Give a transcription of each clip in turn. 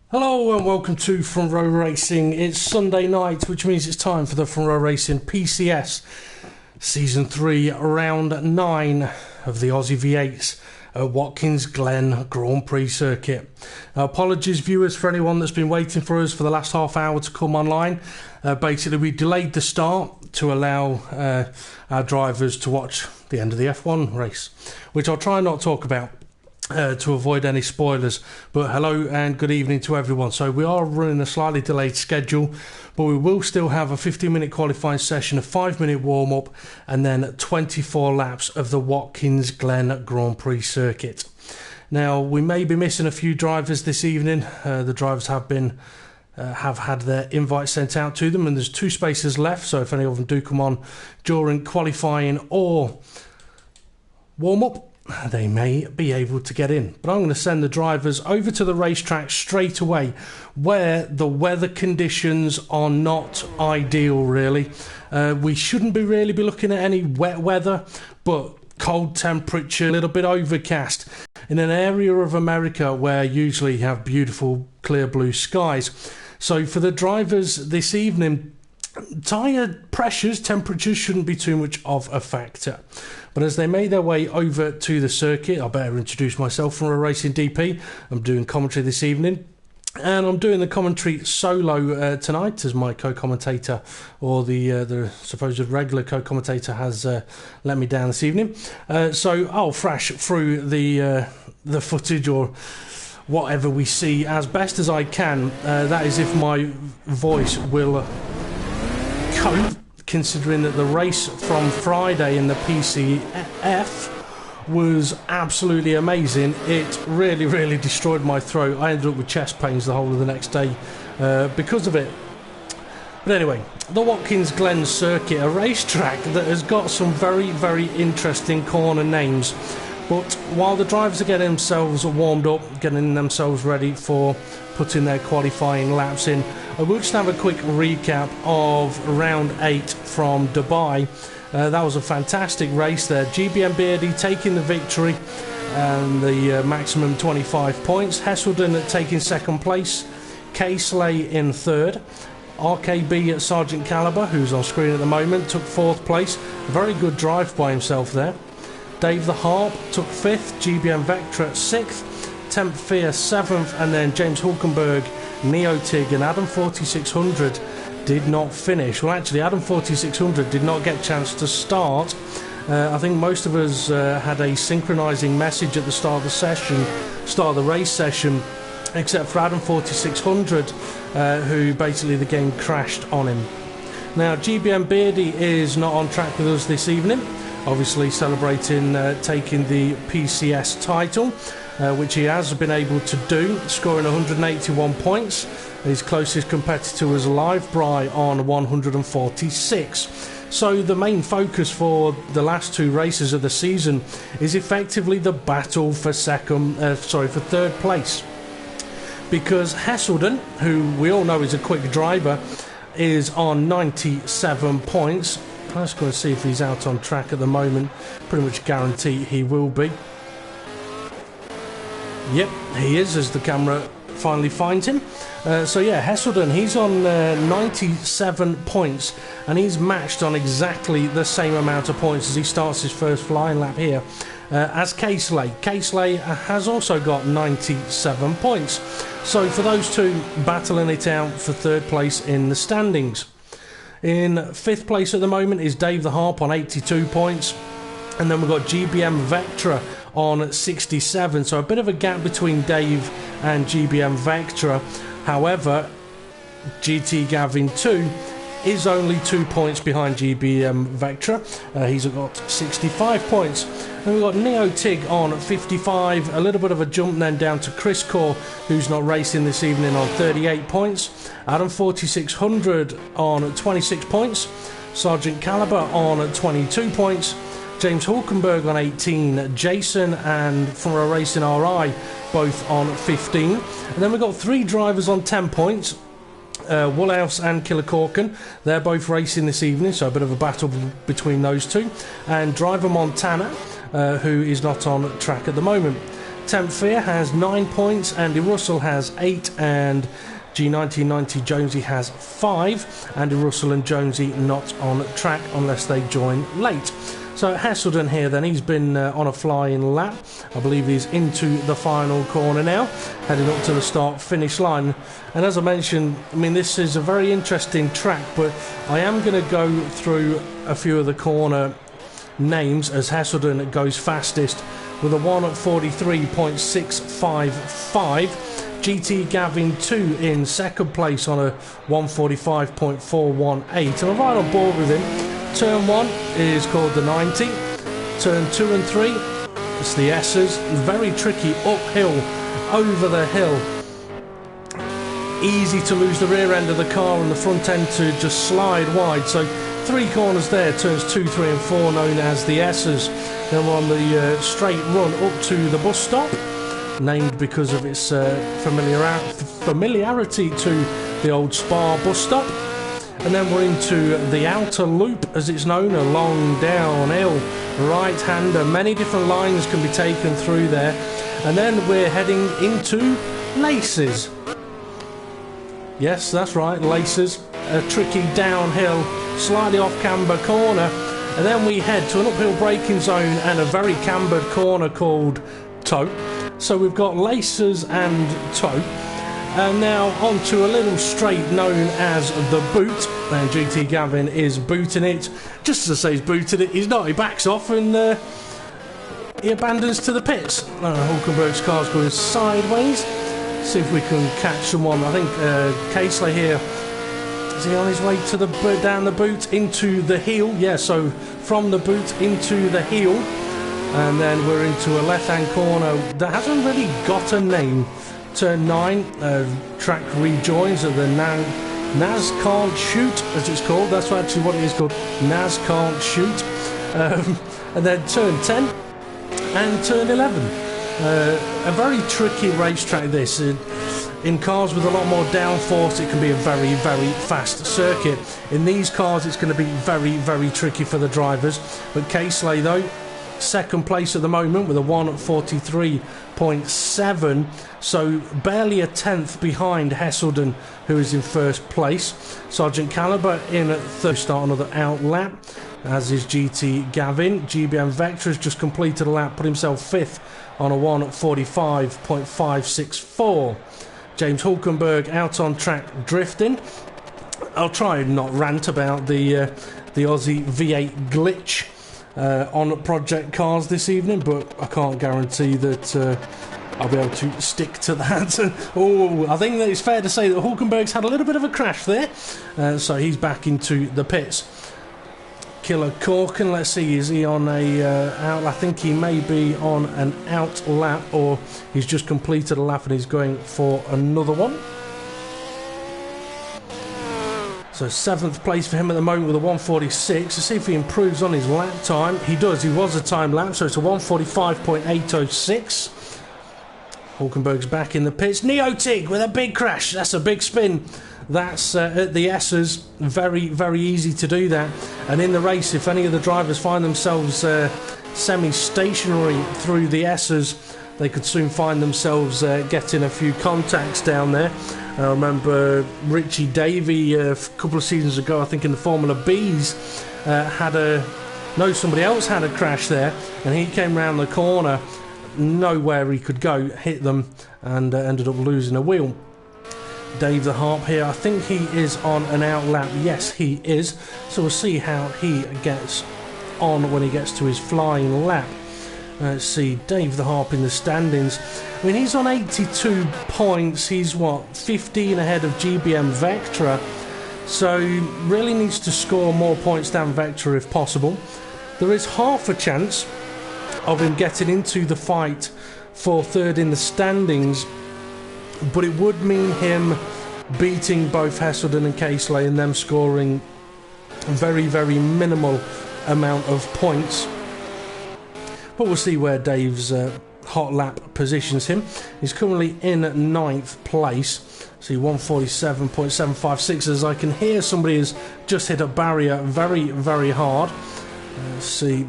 Hello and welcome to Front Row Racing. It's Sunday night, which means it's time for the Front Row Racing PCS Season 3, Round 9 of the Aussie V8s at Watkins Glen Grand Prix circuit. Apologies viewers for anyone that's been waiting for us for the last half hour to come online. Basically we delayed the start to allow our drivers to watch the end of the F1 race, which I'll try and not talk about to avoid any spoilers. But hello and good evening to everyone. So we are running a slightly delayed schedule, but we will still have a 15-minute qualifying session, a 5-minute warm-up, and then 24 laps of the Watkins Glen Grand Prix circuit. Now we may be missing a few drivers this evening. The drivers have had their invite sent out to them, and there's 2 spaces left, so if any of them do come on during qualifying or warm-up, they may be able to get in. But I'm going to send the drivers over to the racetrack straight away, where the weather conditions are not ideal really. We shouldn't really be looking at any wet weather, but cold temperature, a little bit overcast in an area of America where usually you have beautiful clear blue skies. So for the drivers this evening, tyre pressures, temperatures shouldn't be too much of a factor. But as they made their way over to the circuit, I better introduce myself. From a Racing DP. I'm doing commentary this evening, and I'm doing the commentary solo tonight, as my co-commentator, or the supposed regular co-commentator, has let me down this evening. So I'll thrash through the footage or whatever we see as best as I can. That is if my voice will cope, considering that the race from Friday in the PCF was absolutely amazing. It really destroyed my throat. I ended up with chest pains the whole of the next day because of it. But anyway, the Watkins Glen circuit, a racetrack that has got some very interesting corner names. But while the drivers are getting themselves warmed up, getting themselves ready for putting their qualifying laps in, I will just have a quick recap of round 8 from Dubai. That was a fantastic race there. GBM Beardy taking the victory and the maximum 25 points. Hesselden taking second place. K-Slay in third. RKB at Sergeant Caliber, who's on screen at the moment, took fourth place. A very good drive by himself there. Dave the Harp took 5th, GBM Vectra 6th, Temp Fear 7th, and then James Hulkenberg, Neo Tig and Adam 4600 did not finish. Well, actually Adam 4600 did not get a chance to start. I think most of us had a synchronizing message at the start of the race session, except for Adam 4600, who basically the game crashed on him. Now GBM Beardy is not on track with us this evening, obviously celebrating taking the PCS title, which he has been able to do, scoring 181 points. His closest competitor was Livebry on 146. So the main focus for the last 2 races of the season is effectively the battle for third place, because Hesselden, who we all know is a quick driver, is on 97 points. Let's go and see if he's out on track at the moment. Pretty much guarantee he will be. Yep, he is, as the camera finally finds him. So yeah, Hesselden, he's on 97 points, and he's matched on exactly the same amount of points as he starts his first flying lap here as K-Slay. K-Slay has also got 97 points. So for those two, battling it out for third place in the standings. In 5th place at the moment is Dave the Harp on 82 points, and then we've got GBM Vectra on 67, so a bit of a gap between Dave and GBM Vectra. However, GT Gavin 2 is only 2 points behind GBM Vectra. He's got 65 points. And we've got Neo Tig on 55, a little bit of a jump then down to Chris Core, who's not racing this evening, on 38 points. Adam 4600 on 26 points. Sergeant Caliber on 22 points. James Hulkenberg on 18, Jason and From a Racing RI both on 15. And then we've got 3 drivers on 10 points. Woolhouse and Killer Corkin, they're both racing this evening, so a bit of a battle between those two. And driver Montana, who is not on track at the moment. 10th here has 9 points, Andy Russell has 8, and G1990 Jonesy has 5. Andy Russell and Jonesy not on track unless they join late. So Heselden here then, he's been on a flying lap. I believe he's into the final corner now, heading up to the start-finish line. And as I mentioned, I mean, this is a very interesting track, but I am going to go through a few of the corner names as Heselden goes fastest with a 1 at 43.655. GT Gavin 2 in second place on a 145.418. And I'm right on board with him. Turn 1 is called the 90. Turn 2 and 3, it's the S's. Very tricky uphill, over the hill. Easy to lose the rear end of the car and the front end to just slide wide. So 3 corners there, turns 2, 3 and 4 known as the S's. Then we're on the straight run up to the bus stop, named because of its familiarity to the old Spa bus stop. And then we're into the outer loop, as it's known, a long downhill right-hander. Many different lines can be taken through there. And then we're heading into Laces. Yes, that's right, Laces. A tricky downhill, slightly off-camber corner. And then we head to an uphill braking zone and a very cambered corner called Toe. So we've got Laces and Toe. And now onto a little straight known as the Boot, and GT Gavin is booting it. Just as I say he's booted it, he's not, he backs off and he abandons to the pits. Hulkenberg's car's going sideways. See if we can catch someone. I think Casely here, is he on his way to the down the Boot into the heel? Yeah, so from the Boot into the heel, and then we're into a left-hand corner that hasn't really got a name. Turn 9, track rejoins at the Naz Can't Shoot, as it's called. That's actually what it is called, Naz Can't Shoot. And then turn 10 and turn 11. A very tricky racetrack this. In cars with a lot more downforce, it can be a very, very fast circuit. In these cars, it's going to be very, very tricky for the drivers. But Casely, though, second place at the moment with a 1 at 43.7, so barely a tenth behind Heselden, who is in first place. Sergeant Caliber in at third, start another out lap, as is GT Gavin. GBM Vector has just completed a lap, put himself fifth on a 1 at 45.564. James Hulkenberg out on track drifting. I'll try and not rant about the Aussie V8 glitch on project cars this evening, but I can't guarantee that I'll be able to stick to that. Oh, I think that it's fair to say that Hulkenberg's had a little bit of a crash there, so he's back into the pits. Killer Corkin, let's see, is he on a out? I think he may be on an out lap, or he's just completed a lap and he's going for another one. So 7th place for him at the moment with a 146. Let's see if he improves on his lap time. He does, he was a time lap, so it's a 145.806. Hulkenberg's back in the pits. Neotig with a big crash. That's a big spin. That's at the S's. Very, very easy to do that. And in the race, if any of the drivers find themselves semi-stationary through the S's, they could soon find themselves getting a few contacts down there. I remember Richie Davey a couple of seasons ago, I think in the Formula B's, somebody else had a crash there, and he came round the corner, nowhere he could go, hit them, and ended up losing a wheel. Dave the Harp here, I think he is on an out lap. Yes, he is. So we'll see how he gets on when he gets to his flying lap. Let's see, Dave the Harp in the standings. I mean, he's on 82 points. He's, 15 ahead of GBM Vectra. So he really needs to score more points than Vectra if possible. There is half a chance of him getting into the fight for third in the standings, but it would mean him beating both Heselden and Casely and them scoring a very, very minimal amount of points. But we'll see where Dave's hot lap positions him. He's currently in 9th place. See, 147.756, as I can hear somebody has just hit a barrier very, very hard. Let's see,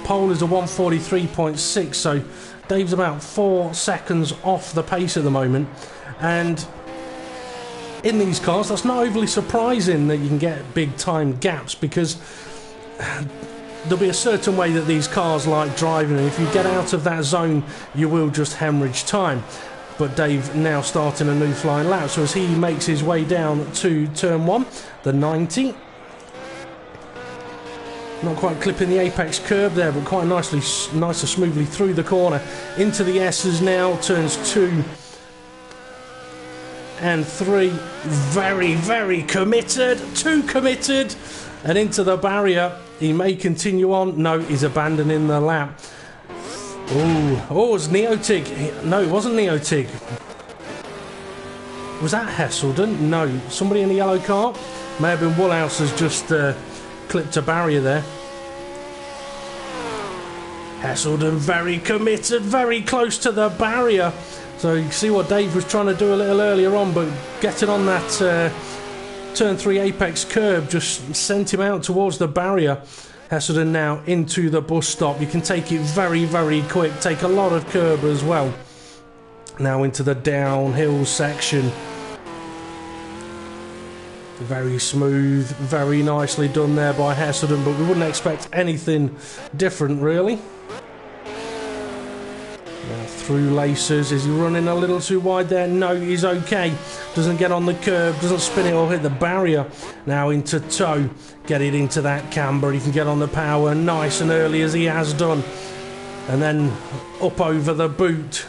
pole is a 143.6, so Dave's about 4 seconds off the pace at the moment, and in these cars that's not overly surprising that you can get big time gaps, because there'll be a certain way that these cars like driving, and if you get out of that zone you will just hemorrhage time. But Dave now starting a new flying lap, so as he makes his way down to turn 1, the 90, not quite clipping the apex curb there, but quite nice and smoothly through the corner into the S's now, turns 2 and 3, very committed, too committed, and into the barrier. He may continue on. No, he's abandoning the lap. Oh, it's Neotig. No, it wasn't Neotig. Was that Hesselden? No, somebody in the yellow car. May have been Woolhouse has just clipped a barrier there. Hesselden very committed, very close to the barrier. So you can see what Dave was trying to do a little earlier on, but getting on that turn 3 apex curb just sent him out towards the barrier. Hesselden now into the bus stop. You can take it very quick, take a lot of curb as well. Now into the downhill section. Very smooth, very nicely done there by Hesselden, but we wouldn't expect anything different really. Now through laces. Is he running a little too wide there? No, he's okay. Doesn't get on the curb, doesn't spin it or hit the barrier. Now into toe. Get it into that camber. He can get on the power nice and early as he has done. And then up over the boot.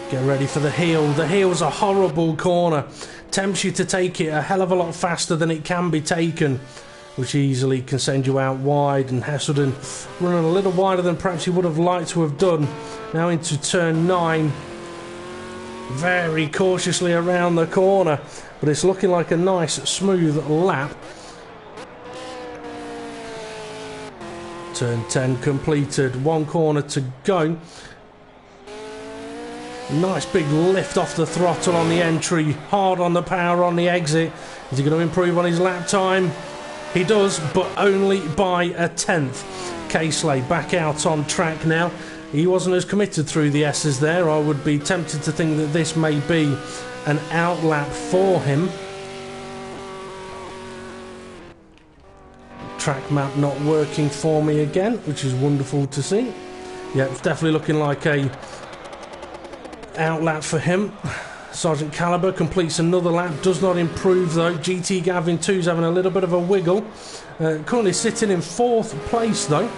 Get ready for the heel. The heel's a horrible corner. Tempts you to take it a hell of a lot faster than it can be taken, which easily can send you out wide. And Hesselden running a little wider than perhaps he would have liked to have done. Now into turn 9. Very cautiously around the corner, but it's looking like a nice smooth lap. Turn 10 completed, 1 corner to go. Nice big lift off the throttle on the entry, hard on the power on the exit. Is he going to improve on his lap time? He does, but only by a 10th. Caseley back out on track now. He wasn't as committed through the S's there. I would be tempted to think that this may be an outlap for him. Track map not working for me again, which is wonderful to see. Yeah, it's definitely looking like a outlap for him. Sergeant Caliber completes another lap, does not improve though. GT Gavin 2's having a little bit of a wiggle. Currently sitting in 4th place though.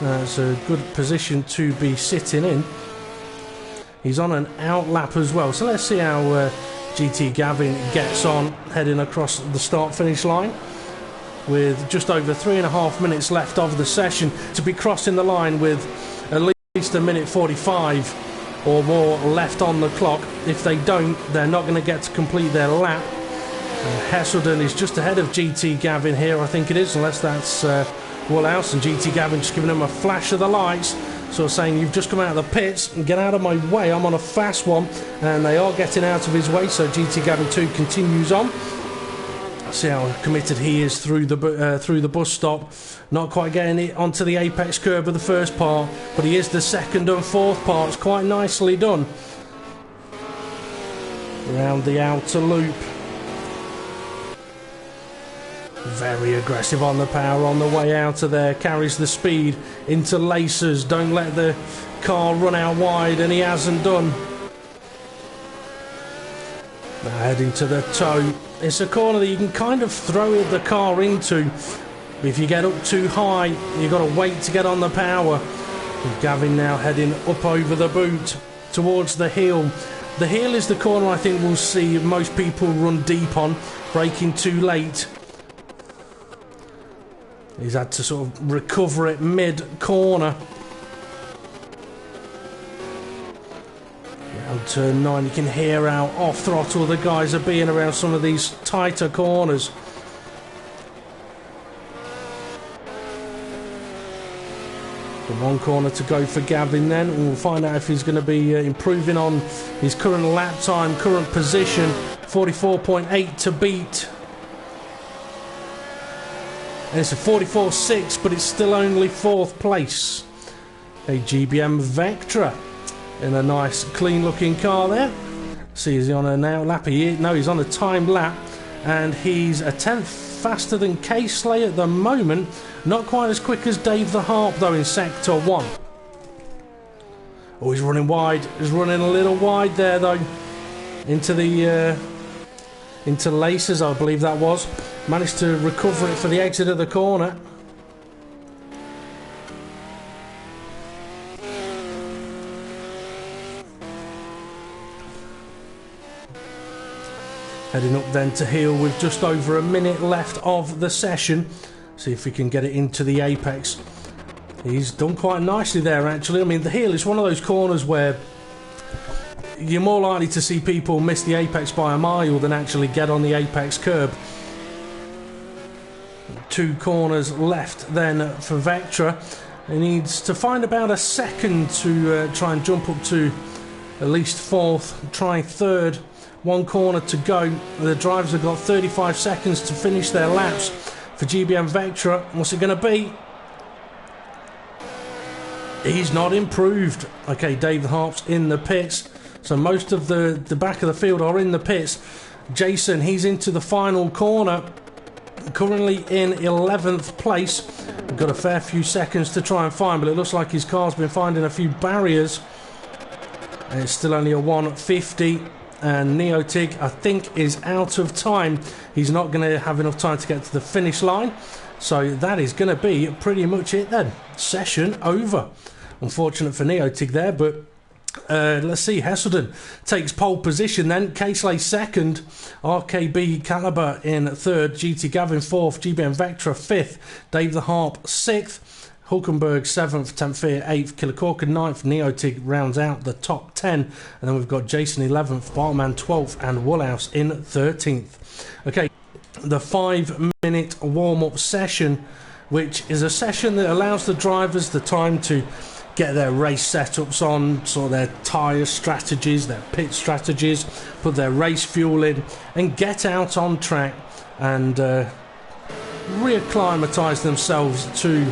It's a good position to be sitting in. He's on an outlap as well, so let's see how GT Gavin gets on heading across the start-finish line. With just over 3.5 minutes left of the session, to be crossing the line with at least a minute 45 or more left on the clock. If they don't, they're not going to get to complete their lap. Hesselden is just ahead of GT Gavin here, I think it is, unless that's Woolhouse, and GT Gavin just giving him a flash of the lights, sort of saying, you've just come out of the pits and get out of my way, I'm on a fast one. And they are getting out of his way, so GT Gavin 2 continues on. See how committed he is through the bus stop. Not quite getting it onto the apex curb of the first part, but he is the second and fourth parts, quite nicely done. Around the outer loop. Very aggressive on the power on the way out of there. Carries the speed into laces. Don't let the car run out wide, and he hasn't done. Now heading to the toe. It's a corner that you can kind of throw the car into. If you get up too high, you've got to wait to get on the power. And Gavin now heading up over the boot towards the heel. The heel is the corner I think we'll see most people run deep on, braking too late. He's had to sort of recover it mid-corner. Around turn 9, you can hear how off-throttle the guys are being around some of these tighter corners. The 1 corner to go for Gavin then, and we'll find out if he's going to be improving on his current lap time, current position. 44.8 to beat. And it's a 44.6, but it's still only 4th place. a GBM Vectra in a nice clean looking car there. See, is he on a now lap? No, he's on a timed lap, and he's a tenth faster than K-Slay at the moment. Not quite as quick as Dave the Harp though in sector 1. Oh, he's running wide. He's running a little wide there though. Into the into Laces, I believe that was. Managed to recover it for the exit of the corner. Heading up then to heel with just over a minute left of the session. See if we can get it into the apex. He's done quite nicely there actually. I mean, the heel is one of those corners where you're more likely to see people miss the apex by a mile than actually get on the apex curb. 2 corners left then for Vectra. He needs to find about a second to try and jump up to at least 4th, try 3rd. 1 corner to go. The drivers have got 35 seconds to finish their laps. For GBM Vectra, what's it going to be? He's not improved. Okay, Dave the Harp's in the pits. So most of the back of the field are in the pits. Jason, he's into the final corner. Currently in 11th place. We've got a fair few seconds to try and find, but it looks like his car's been finding a few barriers. And it's still only a 150. And Neotig, I think, is out of time. He's not going to have enough time to get to the finish line. So that is going to be pretty much it then. Session over. Unfortunate for Neotig there, but let's see. Hesselden takes pole position then. K-Slay 2nd. RKB Caliber in 3rd. GT Gavin 4th. GBM Vectra 5th. Dave the Harp 6th. Hulkenberg 7th, Tamfir 8th, Killicorkin 9th, Neotig rounds out the top 10, and then we've got Jason 11th, Bartman 12th, and Woolhouse in 13th. Okay, the 5-minute warm-up session, which is a session that allows the drivers the time to get their race setups on, sort of their tyre strategies, their pit strategies, put their race fuel in, and get out on track and reacclimatise themselves to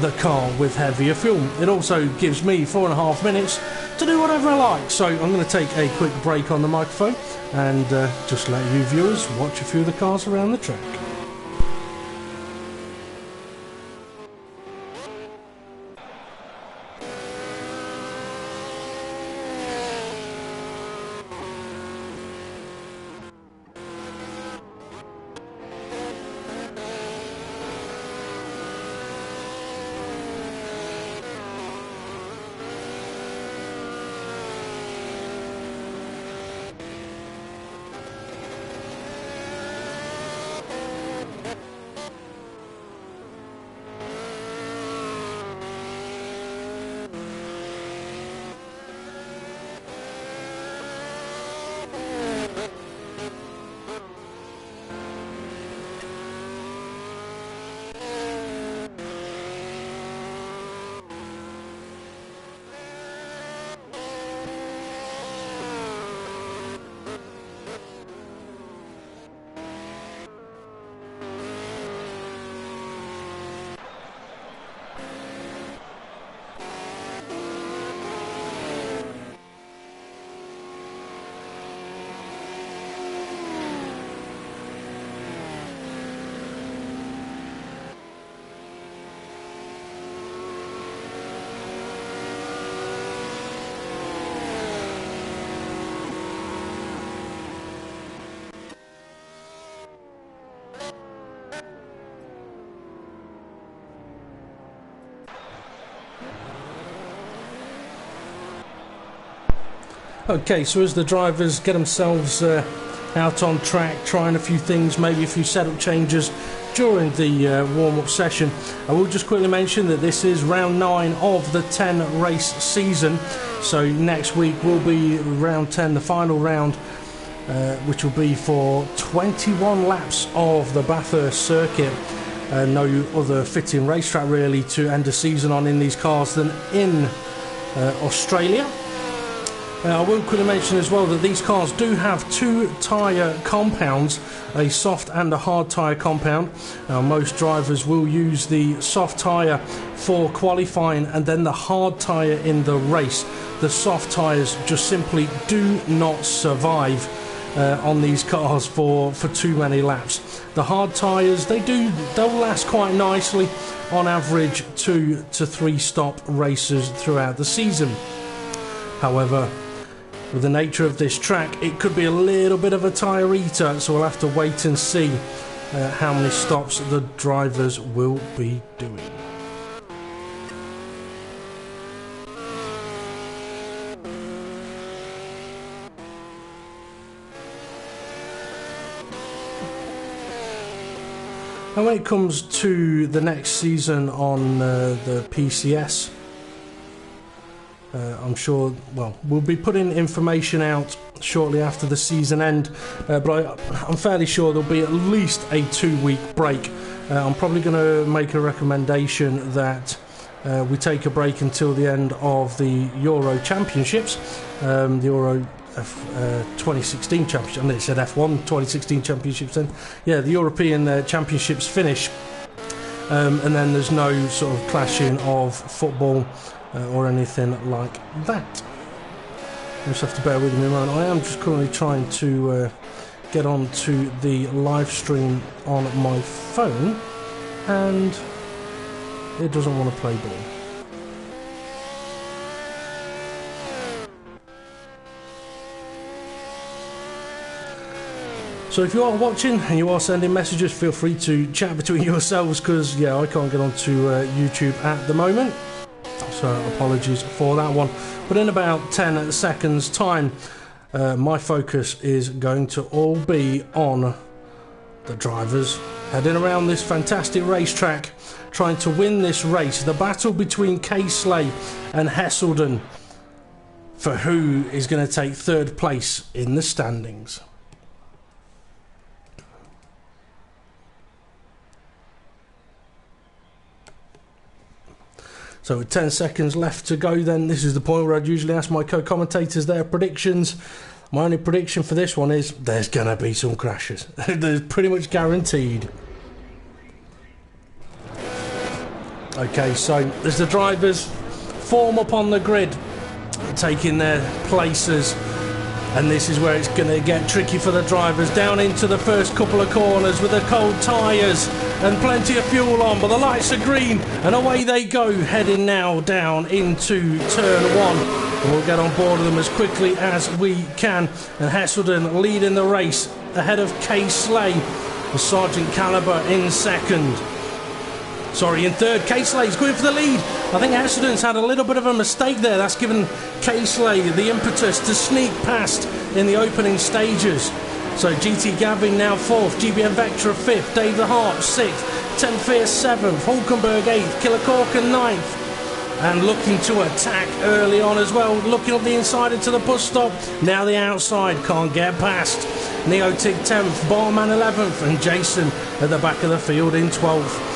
the car with heavier fuel. It also gives me 4.5 minutes to do whatever I like. So I'm going to take a quick break on the microphone and just let you viewers watch a few of the cars around the track. Okay, so as the drivers get themselves out on track, trying a few things, maybe a few setup changes during the warm-up session, I will just quickly mention that this is round 9 of the 10 race season. So next week will be round 10, the final round, which will be for 21 laps of the Bathurst circuit. No other fitting racetrack really to end the season on in these cars than in Australia. I will quickly mention as well that these cars do have two tyre compounds, a soft and a hard tyre compound. Most drivers will use the soft tyre for qualifying and then the hard tyre in the race. The soft tyres just simply do not survive on these cars for too many laps. The hard tyres, they'll last quite nicely, on average 2 to 3 stop races throughout the season. However, with the nature of this track, it could be a little bit of a tyre eater, so we'll have to wait and see how many stops the drivers will be doing. And when it comes to the next season on the PCS, I'm sure, well, we'll be putting information out shortly after the season end, but I'm fairly sure there'll be at least a 2-week break. I'm probably going to make a recommendation that we take a break until the end of the Euro Championships, the Euro 2016 Championship. I mean, it said F1 2016 Championships then. Yeah, the European Championships finish, and then there's no sort of clashing of football or anything like that. You just have to bear with me a moment. I am just currently trying to get onto the live stream on my phone, and it doesn't want to play ball. So if you are watching and you are sending messages, feel free to chat between yourselves, because yeah, I can't get onto YouTube at the moment. So apologies for that one. But in about 10 seconds time, my focus is going to all be on the drivers heading around this fantastic racetrack, trying to win this race. The battle between K-Slay and Hesselden for who is going to take third place in the standings. So with 10 seconds left to go, then this is the point where I'd usually ask my co-commentators their predictions. My only prediction for this one is there's going to be some crashes. They're pretty much guaranteed. Okay, so as the drivers form up on the grid, taking their places, and this is where it's going to get tricky for the drivers, down into the first couple of corners with the cold tyres and plenty of fuel on, but the lights are green and away they go, heading now down into turn 1. And we'll get on board of them as quickly as we can. And Hesselden leading the race ahead of K-Slay, with Sergeant Caliber in second. Sorry, in third. K-Slay's going for the lead. I think Hesselden's had a little bit of a mistake there. That's given K-Slay the impetus to sneak past in the opening stages. So GT Gavin now 4th, GBM Vectra 5th, Dave the Harp 6th, Tempfear 7th, Hulkenberg 8th, Killer Corkin 9th. And looking to attack early on as well, looking up the inside into the bus stop. Now the outside, can't get past. Neotic 10th, Barman 11th, and Jason at the back of the field in 12th.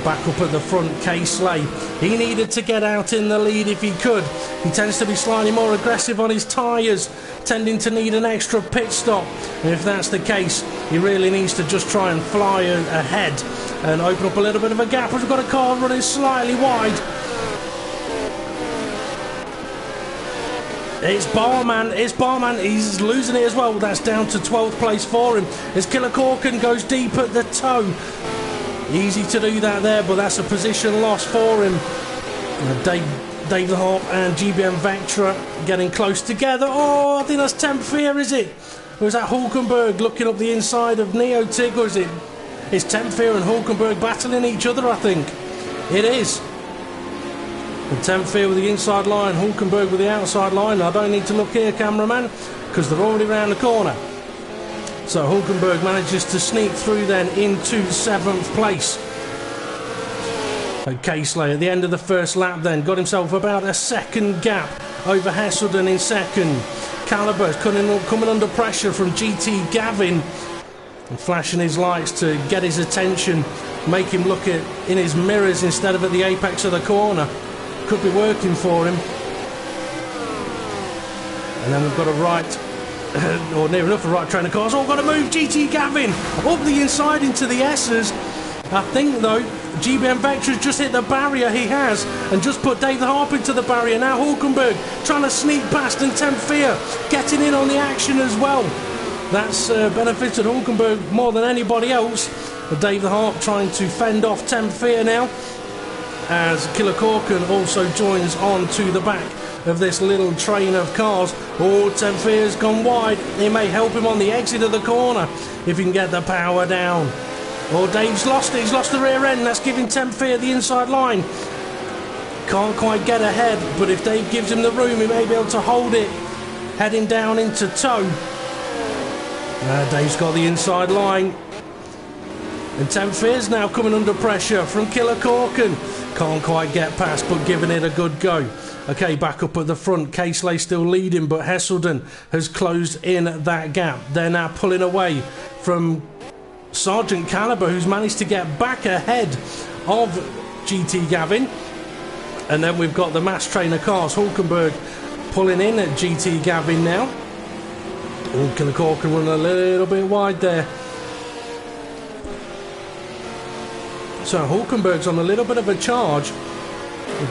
Back up at the front, K-Slay. He needed to get out in the lead if he could. He tends to be slightly more aggressive on his tyres, tending to need an extra pit stop. And if that's the case, he really needs to just try and fly ahead and open up a little bit of a gap. We've got a car running slightly wide. It's Barman, he's losing it as well. That's down to 12th place for him. As Killer Corkin goes deep at the toe. Easy to do that there, but that's a position loss for him. Dave the Harp and GBM Vectra getting close together. Oh, I think that's Tempfear, is it? Or is that Hulkenberg looking up the inside of Neotic? Or is it? It's Tempfear and Hulkenberg battling each other, I think. It is. And Tempfear with the inside line, Hulkenberg with the outside line. I don't need to look here, cameraman, because they're already round the corner. So Hulkenberg manages to sneak through then into 7th place. K-Slay at the end of the first lap then got himself about a second gap over Hesselden in second. Caliber coming under pressure from GT Gavin and flashing his lights to get his attention, make him look in his mirrors instead of at the apex of the corner. Could be working for him. And then we've got a right, or near enough a right train of cars. Oh, got to move GT Gavin up the inside into the S's. I think, though, GBM Vectra's just hit the barrier, he has, and just put Dave the Harp into the barrier. Now Hulkenberg trying to sneak past, and Tempfear getting in on the action as well. That's benefited Hulkenberg more than anybody else. But Dave the Harp trying to fend off Tempfear now, as Killer Corkin also joins on to the back of this little train of cars. Oh, Tempfear's gone wide. It may help him on the exit of the corner if he can get the power down. Oh, Dave's lost it. He's lost the rear end. That's giving Tempfear the inside line. Can't quite get ahead, but if Dave gives him the room, he may be able to hold it, heading down into tow. Dave's got the inside line. And Tempfear's now coming under pressure from Killer Corkin. Can't quite get past, but giving it a good go. Okay, back up at the front. Caseley still leading, but Hesselden has closed in that gap. They're now pulling away from Sergeant Caliber, who's managed to get back ahead of GT Gavin. And then we've got the mass trainer cars. Hulkenberg pulling in at GT Gavin now. Oh, Killer Corkin running a little bit wide there. So Hulkenberg's on a little bit of a charge.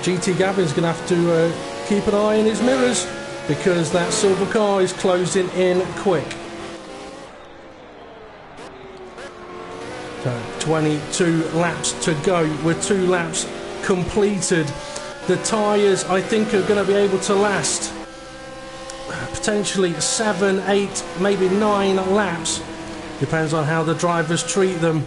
GT Gavin's going to have to keep an eye on his mirrors, because that silver car is closing in quick. So 22 laps to go, with 2 laps completed. The tyres, I think, are going to be able to last potentially 7, 8, maybe 9 laps. Depends on how the drivers treat them.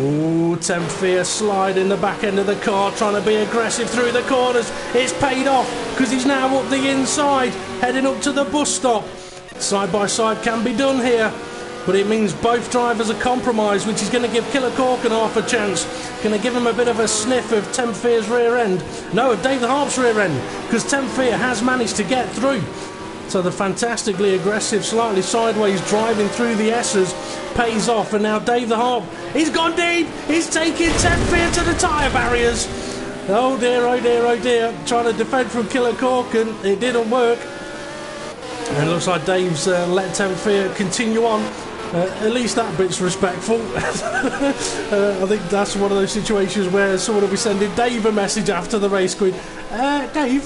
Oh, Tempfear slide in the back end of the car, trying to be aggressive through the corners. It's paid off, because he's now up the inside, heading up to the bus stop. Side by side can be done here, but it means both drivers are compromised, which is going to give Killer Corkin half a chance. Going to give him a bit of a sniff of Tempfear's rear end. No, of Dave the Harp's rear end, because Tempfear has managed to get through. So the fantastically aggressive, slightly sideways driving through the S's pays off, and now Dave the Harp, he's gone deep, he's taking Tempfear to the tyre barriers. Oh dear, oh dear, oh dear. Trying to defend from Killer Corkin, it didn't work. And it looks like Dave's let Tempfear continue on. At least that bit's respectful. I think that's one of those situations where someone will be sending Dave a message after the race going, Dave,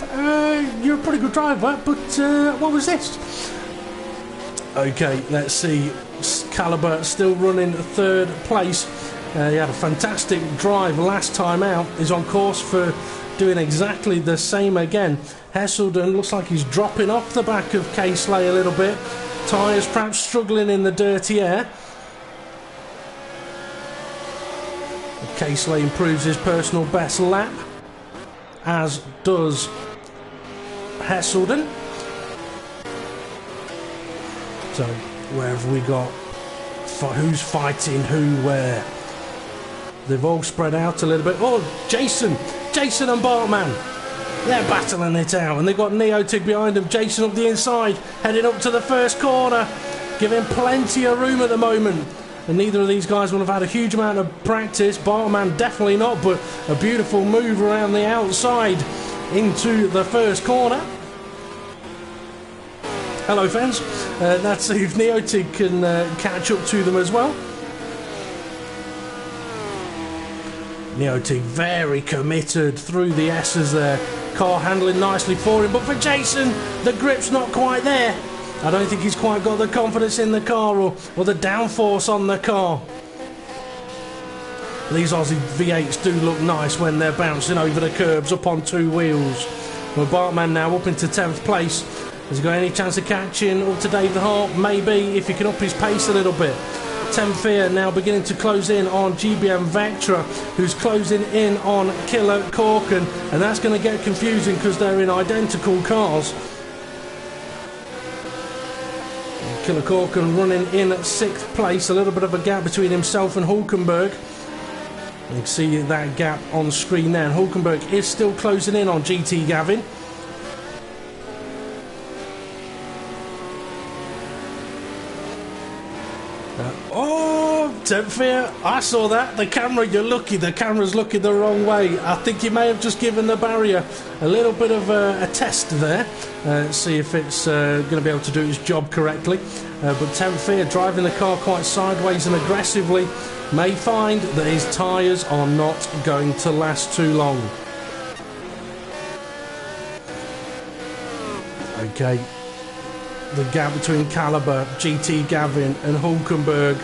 you're a pretty good driver, but what was this? Okay, let's see. Caliber still running 3rd place. He had a fantastic drive last time out. He's on course for doing exactly the same again. Hesselden looks like he's dropping off the back of Caseley a little bit. Tyres perhaps struggling in the dirty air. Caseley improves his personal best lap, as does Hesselden. So where have we got? Who's fighting who where? They've all spread out a little bit. Oh, Jason and Bartman. They're battling it out, and they've got Neotig behind them. Jason up the inside, heading up to the first corner, giving plenty of room at the moment. And neither of these guys will have had a huge amount of practice. Bartman definitely not, but a beautiful move around the outside into the first corner. Hello, fans. Let's see if Neotig can catch up to them as well. Neotig very committed through the S's there. Car handling nicely for him, but for Jason, the grip's not quite there. I don't think he's quite got the confidence in the car or the downforce on the car. These Aussie V8s do look nice when they're bouncing over the curbs up on 2 wheels. Well, Bartman now up into 10th place. Has he got any chance of catching up to Dave the Harp? Maybe, if he can up his pace a little bit. Tempfear now beginning to close in on GBM Vectra, who's closing in on Killer Corkin, and that's going to get confusing because they're in identical cars. Killer Corkin running in at 6th place, a little bit of a gap between himself and Hulkenberg. You can see that gap on screen there, and Hulkenberg is still closing in on GT Gavin. Fear, I saw that. The camera, you're lucky. The camera's looking the wrong way. I think he may have just given the barrier a little bit of a test there. See if it's going to be able to do its job correctly. But Fear, driving the car quite sideways and aggressively, may find that his tyres are not going to last too long. Okay, the gap between Caliber, GT Gavin and Hulkenberg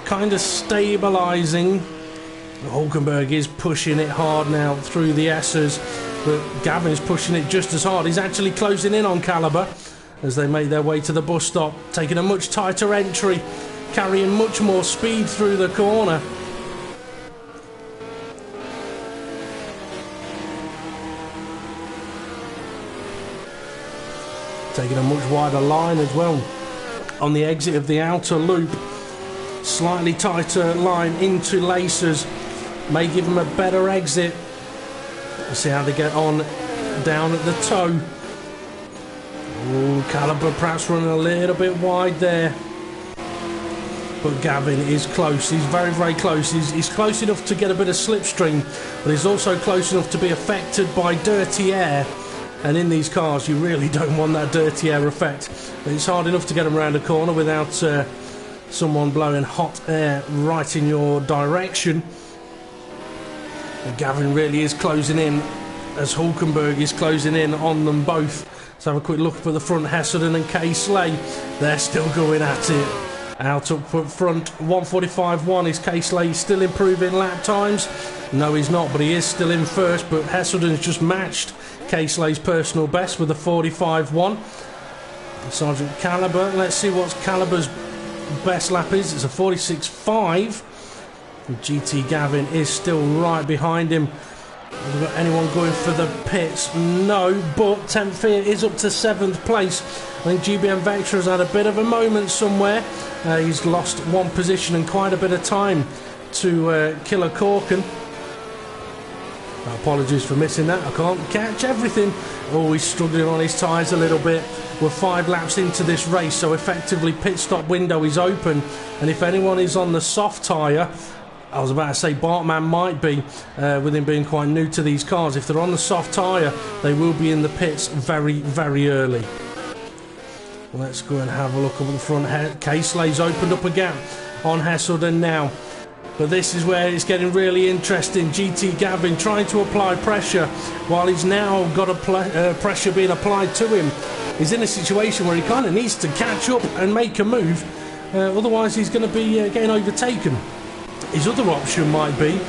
kind of stabilising. Hulkenberg is pushing it hard now through the S's, but Gavin's pushing it just as hard. He's actually closing in on Caliber as they make their way to the bus stop, taking a much tighter entry, carrying much more speed through the corner. Taking a much wider line as well on the exit of the outer loop. Slightly tighter line into Lacers may give them a better exit. We'll see how they get on down at the toe. Oh, Caliber perhaps running a little bit wide there. But Gavin is close. He's very, very close. He's close enough to get a bit of slipstream, but he's also close enough to be affected by dirty air. And in these cars, you really don't want that dirty air effect. It's hard enough to get them around a corner without someone blowing hot air right in your direction. And Gavin really is closing in as Hulkenberg is closing in on them both. Let's have a quick look for the front. Hesselden and Kay Slay, they're still going at it. Out up front, 1:45.1. Is Kay Slay still improving lap times? No, he's not, but he is still in first. But Hesselden's just matched Kay Slay's personal best with a 45.1. Sergeant Caliber, let's see what Caliber's best lap is. It's a 46.5. GT Gavin is still right behind him. Have we got anyone going for the pits? No, but Fear is up to 7th place. I think GBM Vectra has had a bit of a moment somewhere. He's lost one position and quite a bit of time to Killer Corkin. Apologies for missing that. I can't catch everything. Oh, he's struggling on his tyres a little bit. We're 5 laps into this race, so effectively pit stop window is open. And if anyone is on the soft tyre, I was about to say Bartman might be, with him being quite new to these cars. If they're on the soft tyre, they will be in the pits very, very early. Let's go and have a look up at the front. Kay Slay's opened up a gap on Hesselden now. But this is where it's getting really interesting. GT Gavin trying to apply pressure while he's now got a pressure being applied to him. He's in a situation where he kind of needs to catch up and make a move. Otherwise he's going to be getting overtaken. His other option might be,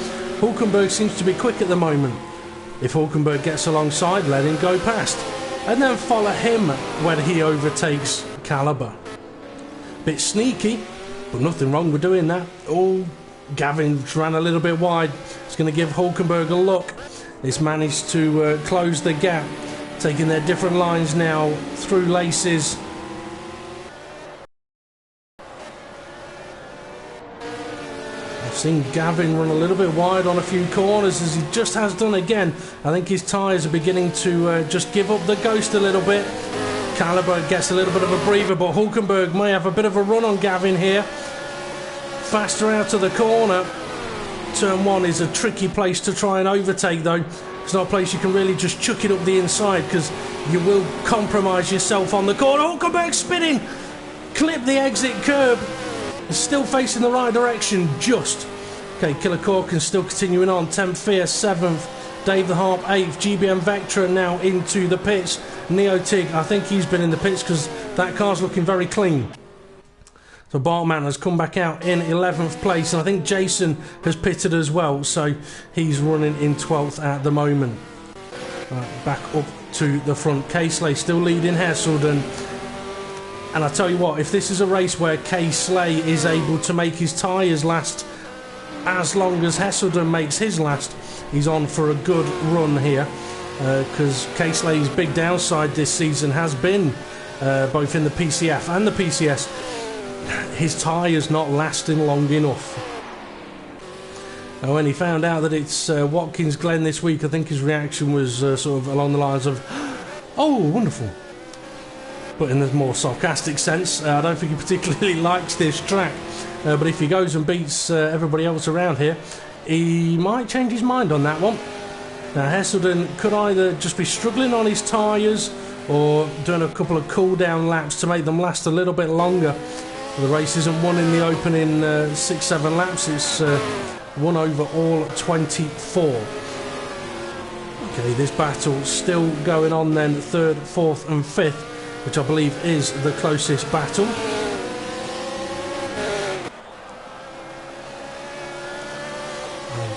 Hulkenberg seems to be quick at the moment. If Hulkenberg gets alongside, let him go past. And then follow him when he overtakes Caliber. Bit sneaky, but nothing wrong with doing that. Oh, Gavin ran a little bit wide. It's going to give Hulkenberg a look. He's managed to close the gap, taking their different lines now through Laces. I've seen Gavin run a little bit wide on a few corners, as he just has done again. I think his tyres are beginning to just give up the ghost a little bit. Caliber gets a little bit of a breather, but Hulkenberg may have a bit of a run on Gavin here. Faster out of the corner. Turn 1 is a tricky place to try and overtake, though. It's not a place you can really just chuck it up the inside, because you will compromise yourself on the corner. Hulkenberg spinning! Clip the exit curb. Still facing the right direction, just. Okay, Killer Corkin still continuing on. Fear 7th. Dave the Harp 8th. GBM Vectra now into the pits. Neo Tig, I think he's been in the pits because that car's looking very clean. So Bartman has come back out in 11th place, and I think Jason has pitted as well, so he's running in 12th at the moment. Right, back up to the front. Kay Slay still leading Hesselden. And I tell you what, if this is a race where Kay Slay is able to make his tyres last as long as Hesselden makes his last, he's on for a good run here. Because Kay Slay's big downside this season has been, both in the PCF and the PCS, his tyres not lasting long enough. When he found out that it's Watkins Glen this week, I think his reaction was sort of along the lines of, oh, wonderful. but in the more sarcastic sense. I don't think he particularly likes this track, but if he goes and beats everybody else around here, he might change his mind on that one. Now Hesselden could either just be struggling on his tyres or doing a couple of cool down laps to make them last a little bit longer. The race isn't won in the opening 6-7 laps, it's won over all 24. Okay, this battle still going on then, 3rd, 4th and 5th, which I believe is the closest battle.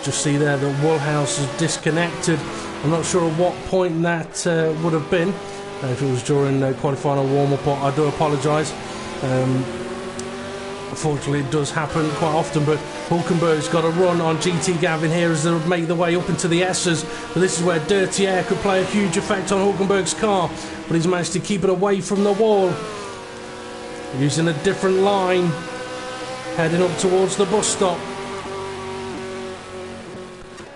Just see there that Woolhouse is disconnected. I'm not sure at what point that would have been. If it was during qualifying or warm-up, I do apologise. Unfortunately, it does happen quite often, but Hulkenberg's got a run on GT Gavin here as they make their way up into the S's. But this is where dirty air could play a huge effect on Hulkenberg's car, but he's managed to keep it away from the wall. Using a different line, heading up towards the bus stop.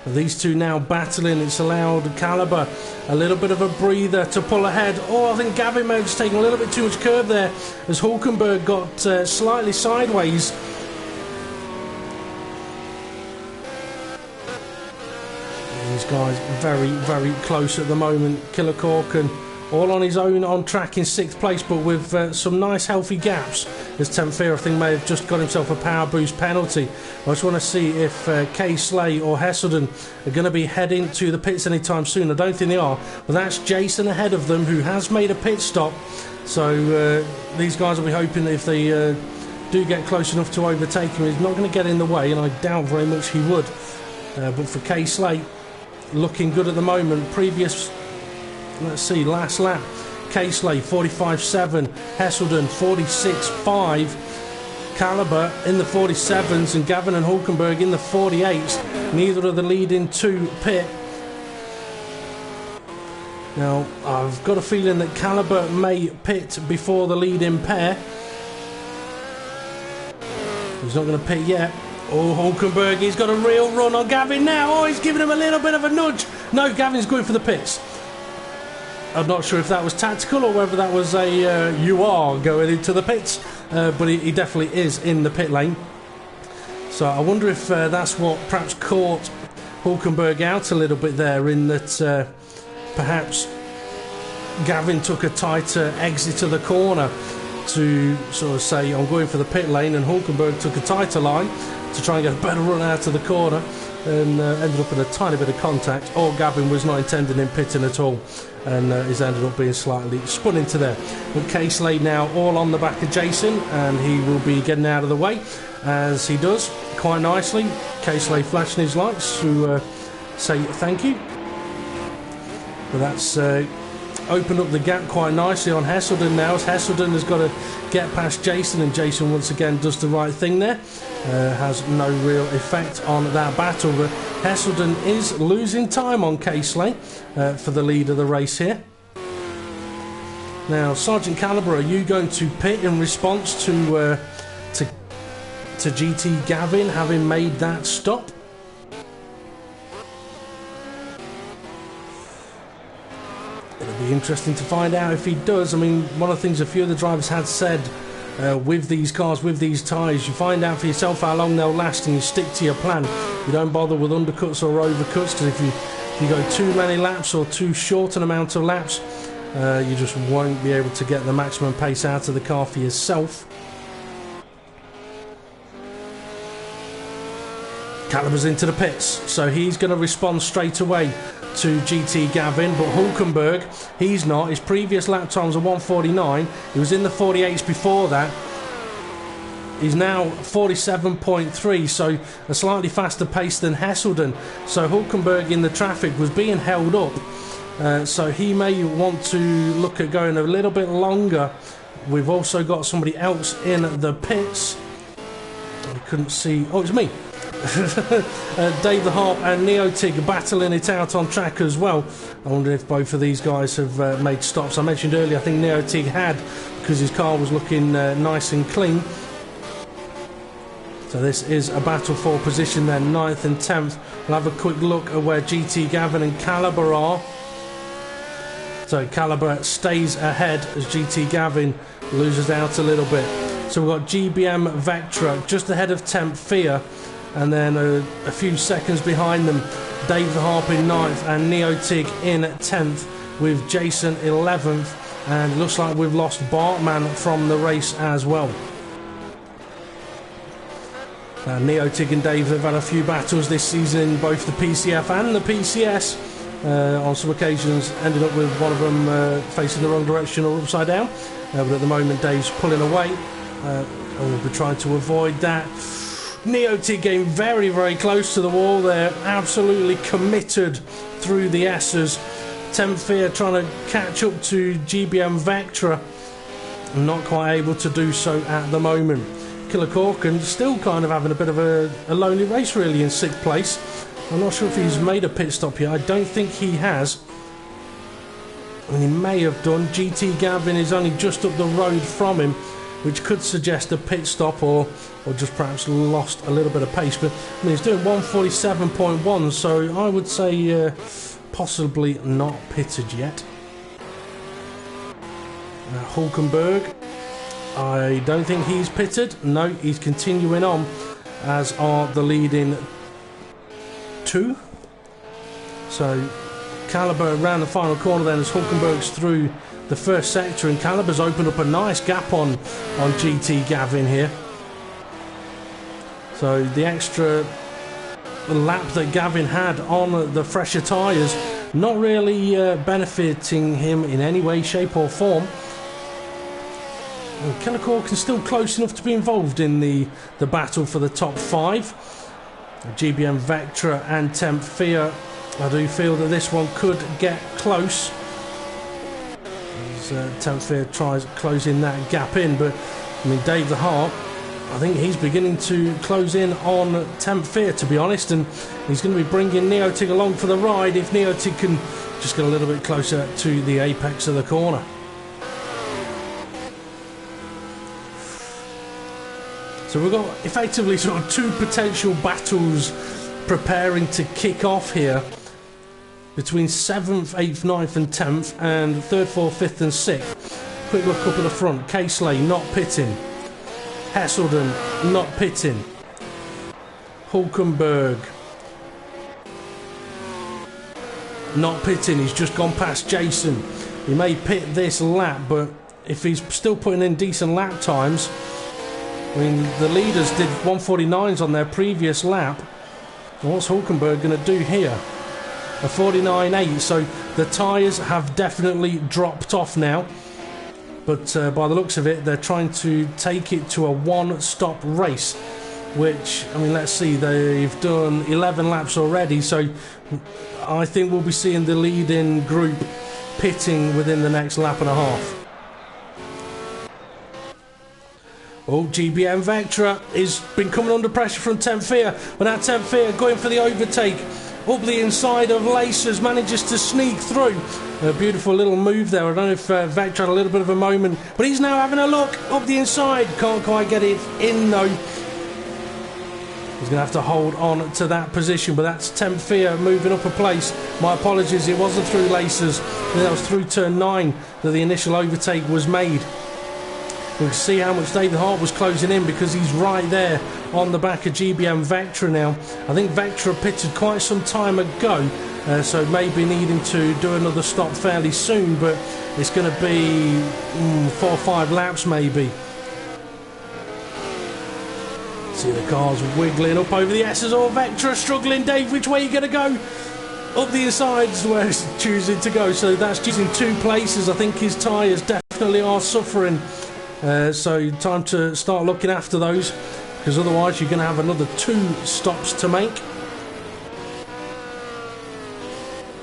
These two now battling. It's allowed Caliber a little bit of a breather to pull ahead. Oh, I think Gavin may have just taken a little bit too much curve there as Hulkenberg got slightly sideways. These guys very, very close at the moment. Killer Corkin all on his own on track in 6th place, but with some nice healthy gaps, as Temfear I think may have just got himself a power boost penalty. I just want to see if Kay Slay or Hesselden are going to be heading to the pits anytime soon. I don't think they are, but that's Jason ahead of them, who has made a pit stop. So these guys will be hoping that if they do get close enough to overtake him, he's not going to get in the way, and I doubt very much he would. But for Kay Slay, looking good at the moment. Previous, let's see, last lap, Caseley 45.7, Hesselden 46.5, Caliber in the 47s, and Gavin and Hulkenberg in the 48s. Neither of the leading two pit. Now, I've got a feeling that Caliber may pit before the lead-in pair. He's not going to pit yet. Oh, Hulkenberg, he's got a real run on Gavin now. Oh, he's giving him a little bit of a nudge. No, Gavin's going for the pits. I'm not sure if that was tactical or whether that was a you are going into the pits, but he definitely is in the pit lane. So I wonder if that's what perhaps caught Hulkenberg out a little bit there, in that perhaps Gavin took a tighter exit of the corner to sort of say, I'm going for the pit lane, and Hulkenberg took a tighter line to try and get a better run out of the corner, and ended up in a tiny bit of contact, or Gavin was not intending in pitting at all, and he's ended up being slightly spun into there. But Caseley now all on the back of Jason, and he will be getting out of the way, as he does quite nicely. Caseley flashing his lights to say thank you. But that's opened up the gap quite nicely on Hesselden now, as Hesselden has got to get past Jason, and Jason once again does the right thing there. Has no real effect on that battle, but Hesselden is losing time on Caseley for the lead of the race here. Now, Sergeant Caliber, are you going to pit in response to GT Gavin having made that stop? It'll be interesting to find out if he does. I mean, one of the things a few of the drivers had said with these cars, with these tyres, you find out for yourself how long they'll last and you stick to your plan. You don't bother with undercuts or overcuts, because if you go too many laps or too short an amount of laps, you just won't be able to get the maximum pace out of the car for yourself. Caliber's into the pits, so he's going to respond straight away to GT Gavin, but Hulkenberg, he's not. His previous lap times are 1:49. He was in the 48s before that. He's now 47.3, so a slightly faster pace than Hesselden. So Hulkenberg in the traffic was being held up, so he may want to look at going a little bit longer. We've also got somebody else in the pits. I couldn't see. Oh, it's me. Dave the Harp and Neotig battling it out on track as well. I wonder if both of these guys have made stops. I mentioned earlier, I think Neotig had, because his car was looking nice and clean. So this is a battle for position then, 9th and 10th. We'll have a quick look at where GT Gavin and Caliber are. So Caliber stays ahead as GT Gavin loses out a little bit. So we've got GBM Vectra just ahead of Temp Fear, and then a few seconds behind them, Dave the Harp in 9th and Neotig in 10th with Jason 11th, and it looks like we've lost Bartman from the race as well. Neotig and Dave have had a few battles this season in both the PCF and the PCS. On some occasions ended up with one of them facing the wrong direction or upside down, but at the moment Dave's pulling away, and we'll be trying to avoid that. Neotig getting very, very close to the wall there, absolutely committed through the S's. Temp Fear trying to catch up to GBM Vectra, not quite able to do so at the moment. Killer Corkin still kind of having a bit of a lonely race really in 6th place. I'm not sure if he's made a pit stop yet. I don't think he has. I mean, he may have done. GT Gavin is only just up the road from him, which could suggest a pit stop or just perhaps lost a little bit of pace. But I mean, he's doing 147.1, so I would say possibly not pitted yet. Hulkenberg, I don't think he's pitted. No, he's continuing on, as are the leading 2. So Caliber around the final corner then as Hulkenberg's through the first sector, and Caliber's opened up a nice gap on GT Gavin here. So the extra lap that Gavin had on the fresher tyres not really benefiting him in any way, shape or form. And Killer Corkin still close enough to be involved in the battle for the top 5. GBM Vectra and Temp Fear, I do feel that this one could get close as Temp Fear tries closing that gap in, but I mean, Dave the Harp, I think he's beginning to close in on Temp Fear, to be honest, and he's going to be bringing Neotig along for the ride if Neotig can just get a little bit closer to the apex of the corner. So we've got effectively sort of 2 potential battles preparing to kick off here between 7th, 8th, 9th and 10th, and 3rd, 4th, 5th and 6th. Quick look up at the front. Casely not pitting. Hesselden not pitting. Hulkenberg not pitting. He's just gone past Jason. He may pit this lap, but if he's still putting in decent lap times, I mean, the leaders did 149s on their previous lap. What's Hulkenberg going to do here? A 49.8, so the tyres have definitely dropped off now. But by the looks of it, they're trying to take it to a one-stop race, which, I mean, let's see, they've done 11 laps already, so I think we'll be seeing the leading group pitting within the next lap and a half. Oh, GBM Vectra has been coming under pressure from Temp Fear, but now Temp Fear going for the overtake. Up the inside of Lacers, manages to sneak through. A beautiful little move there. I don't know if Vectra had a little bit of a moment, but he's now having a look up the inside. Can't quite get it in though. He's going to have to hold on to that position, but that's Temp Fear moving up a place. My apologies, it wasn't through Lacers. That was through turn 9 that the initial overtake was made. We can see how much David Hart was closing in because he's right there on the back of GBM Vectra now. I think Vectra pitted quite some time ago, so maybe needing to do another stop fairly soon, but it's going to be 4 or 5 laps maybe. See the cars wiggling up over the S's or Vectra struggling. Dave, which way are you going to go? Up the insides where he's choosing to go, so that's choosing 2 places. I think his tyres definitely are suffering. So time to start looking after those, because otherwise you're going to have another 2 stops to make.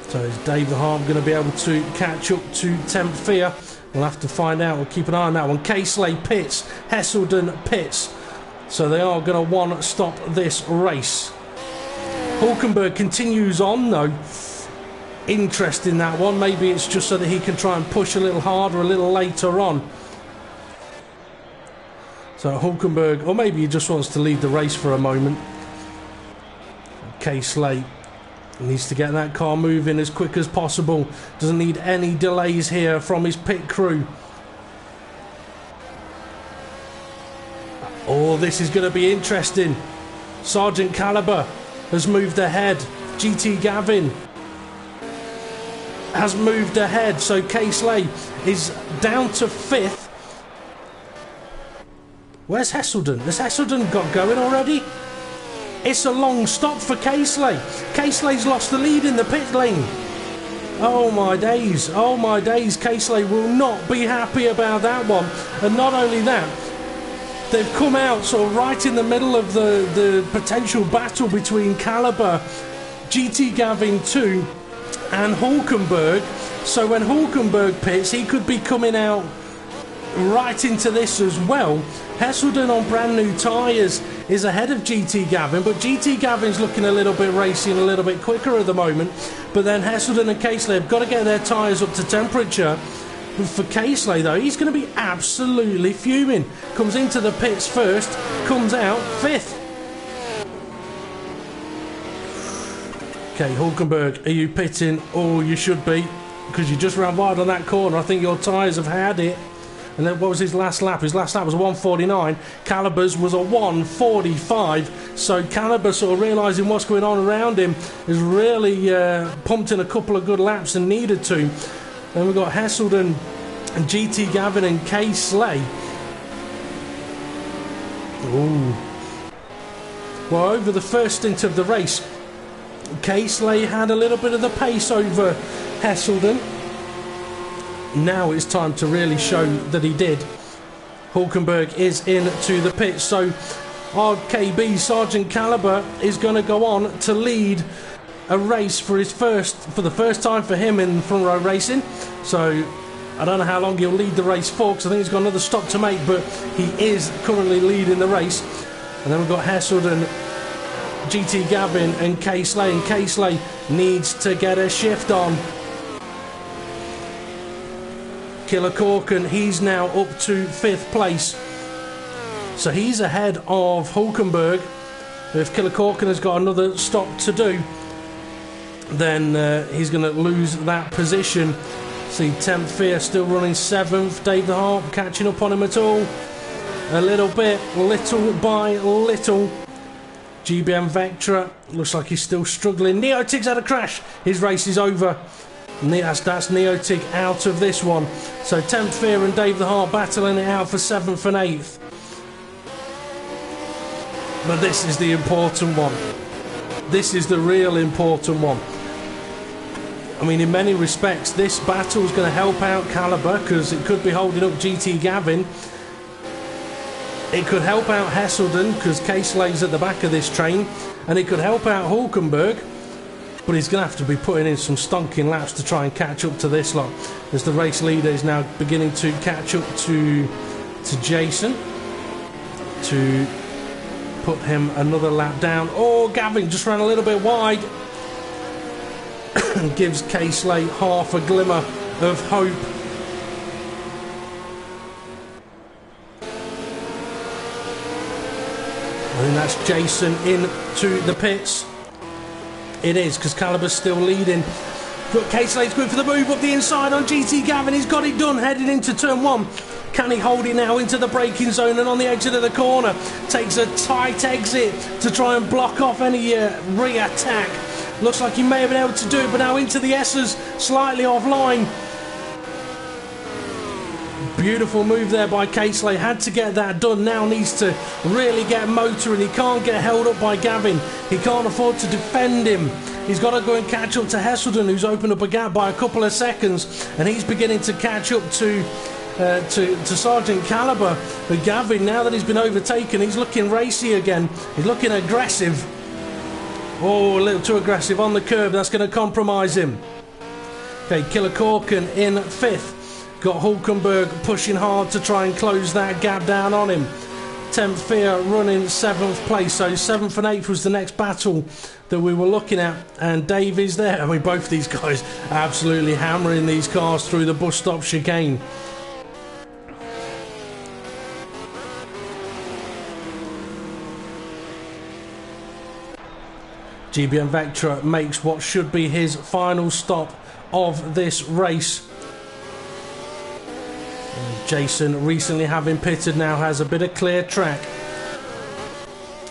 So is Dave the Harp going to be able to catch up to Temp Fear? We'll have to find out. We'll keep an eye on that one. Casely pits, Hesselden pits. So they are going to one-stop this race. Hulkenberg continues on though. Interesting that one. Maybe it's just so that he can try and push a little harder a little later on. So Hulkenberg, or maybe he just wants to lead the race for a moment. Casely He needs to get that car moving as quick as possible. Doesn't need any delays here from his pit crew. Oh, this is going to be interesting. Sergeant Caliber has moved ahead. GT Gavin has moved ahead. So K-Slay is down to 5th. Where's Hesselden? Has Hesselden got going already? It's a long stop for K-Slay. K-Slay's lost the lead in the pit lane. Oh my days. Oh my days. K-Slay will not be happy about that one. And not only that, they've come out sort of right in the middle of the potential battle between Caliber, GT Gavin 2 and Hulkenberg. So when Hulkenberg pits, he could be coming out right into this as well. Hesselden on brand new tyres is ahead of GT Gavin, but GT Gavin's looking a little bit racy and a little bit quicker at the moment. But then Hesselden and K-Slay have got to get their tyres up to temperature. For K-Slay though, he's going to be absolutely fuming. Comes into the pits first, comes out 5th. Okay, Hulkenberg, are you pitting? Oh, you should be, because you just ran wide on that corner. I think your tyres have had it. And then what was his last lap? His last lap was a 1:49. Caliber's was a 1:45. So Caliber, sort of realising what's going on around him, has really pumped in a couple of good laps and needed to. Then we've got Hesselden and GT Gavin and K-Slay. Ooh. Well, over the first stint of the race, K-Slay had a little bit of the pace over Hesselden. Now it's time to really show that he did. Hulkenberg is into the pits, so RKB Sergeant Caliber is going to go on to lead a race for the first time for him in front row racing. So I don't know how long he'll lead the race for, because I think he's got another stop to make, but he is currently leading the race. And then we've got Hesselden, GT Gavin and K-Slay, and K-Slay needs to get a shift on. Killer Corkin, he's now up to 5th place. So he's ahead of Hulkenberg. If Killer Corkin has got another stop to do, then he's going to lose that position. See, Temp Fear still running 7th. Dave the Harp catching up on him at all. A little bit, little by little. GBM Vectra looks like he's still struggling. Neotig's had a crash. His race is over. That's Neotig out of this one. So Temp Fear and Dave the Harp battling it out for 7th and 8th. But this is the important one. This is the real important one. I mean, in many respects, this battle is going to help out Caliber, because it could be holding up GT Gavin. It could help out Hesselden, because K-Slay's at the back of this train. And it could help out Hulkenberg. But he's going to have to be putting in some stonking laps to try and catch up to this lot, as the race leader is now beginning to catch up to Jason, to put him another lap down. Oh, Gavin just ran a little bit wide. Gives K-Slay half a glimmer of hope. And that's Jason into the pits. It is, because Caliber's still leading. But K-Slay's going for the move up the inside on GT Gavin. He's got it done, heading into turn 1. Can he hold it now into the braking zone and on the exit of the corner? Takes a tight exit to try and block off any re-attack. Looks like he may have been able to do it, but now into the S's, slightly offline. Beautiful move there by K-Slay. Had to get that done. Now needs to really get motoring. He can't get held up by Gavin. He can't afford to defend him. He's got to go and catch up to Hesselden, who's opened up a gap by a couple of seconds, and he's beginning to catch up to Sergeant Caliber. But Gavin, now that he's been overtaken, he's looking racy again. He's looking aggressive. Oh, a little too aggressive on the curb. That's going to compromise him. Okay, Killer Corkin in 5th. Got Hulkenberg pushing hard to try and close that gap down on him. Temp Fear running 7th place. So 7th and 8th was the next battle that we were looking at. And Dave is there. I mean, both these guys absolutely hammering these cars through the bus stop chicane. GBM Vectra makes what should be his final stop of this race. Jason, recently having pitted, now has a bit of clear track.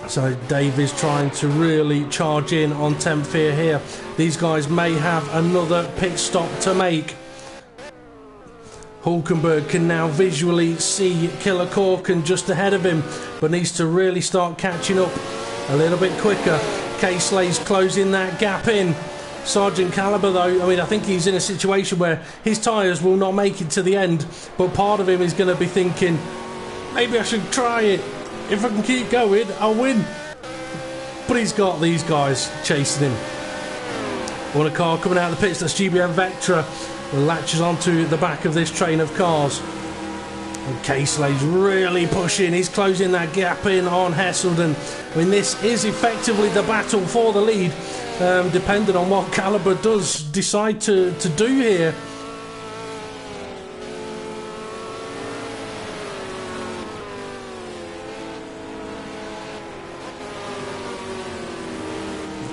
So Dave is trying to really charge in on Tempfear here. These guys may have another pit stop to make. Hulkenberg can now visually see Killer Corkin just ahead of him, but needs to really start catching up a little bit quicker. K-Slay's closing that gap in. Sergeant Caliber, though, I mean, I think he's in a situation where his tyres will not make it to the end, but part of him is going to be thinking, maybe I should try it. If I can keep going, I'll win. But he's got these guys chasing him. One car coming out of the pits, that's GBM Vectra, latches onto the back of this train of cars. And K-Slay's really pushing, he's closing that gap in on Hesselden. I mean, this is effectively the battle for the lead, depending on what Caliber does decide to do here.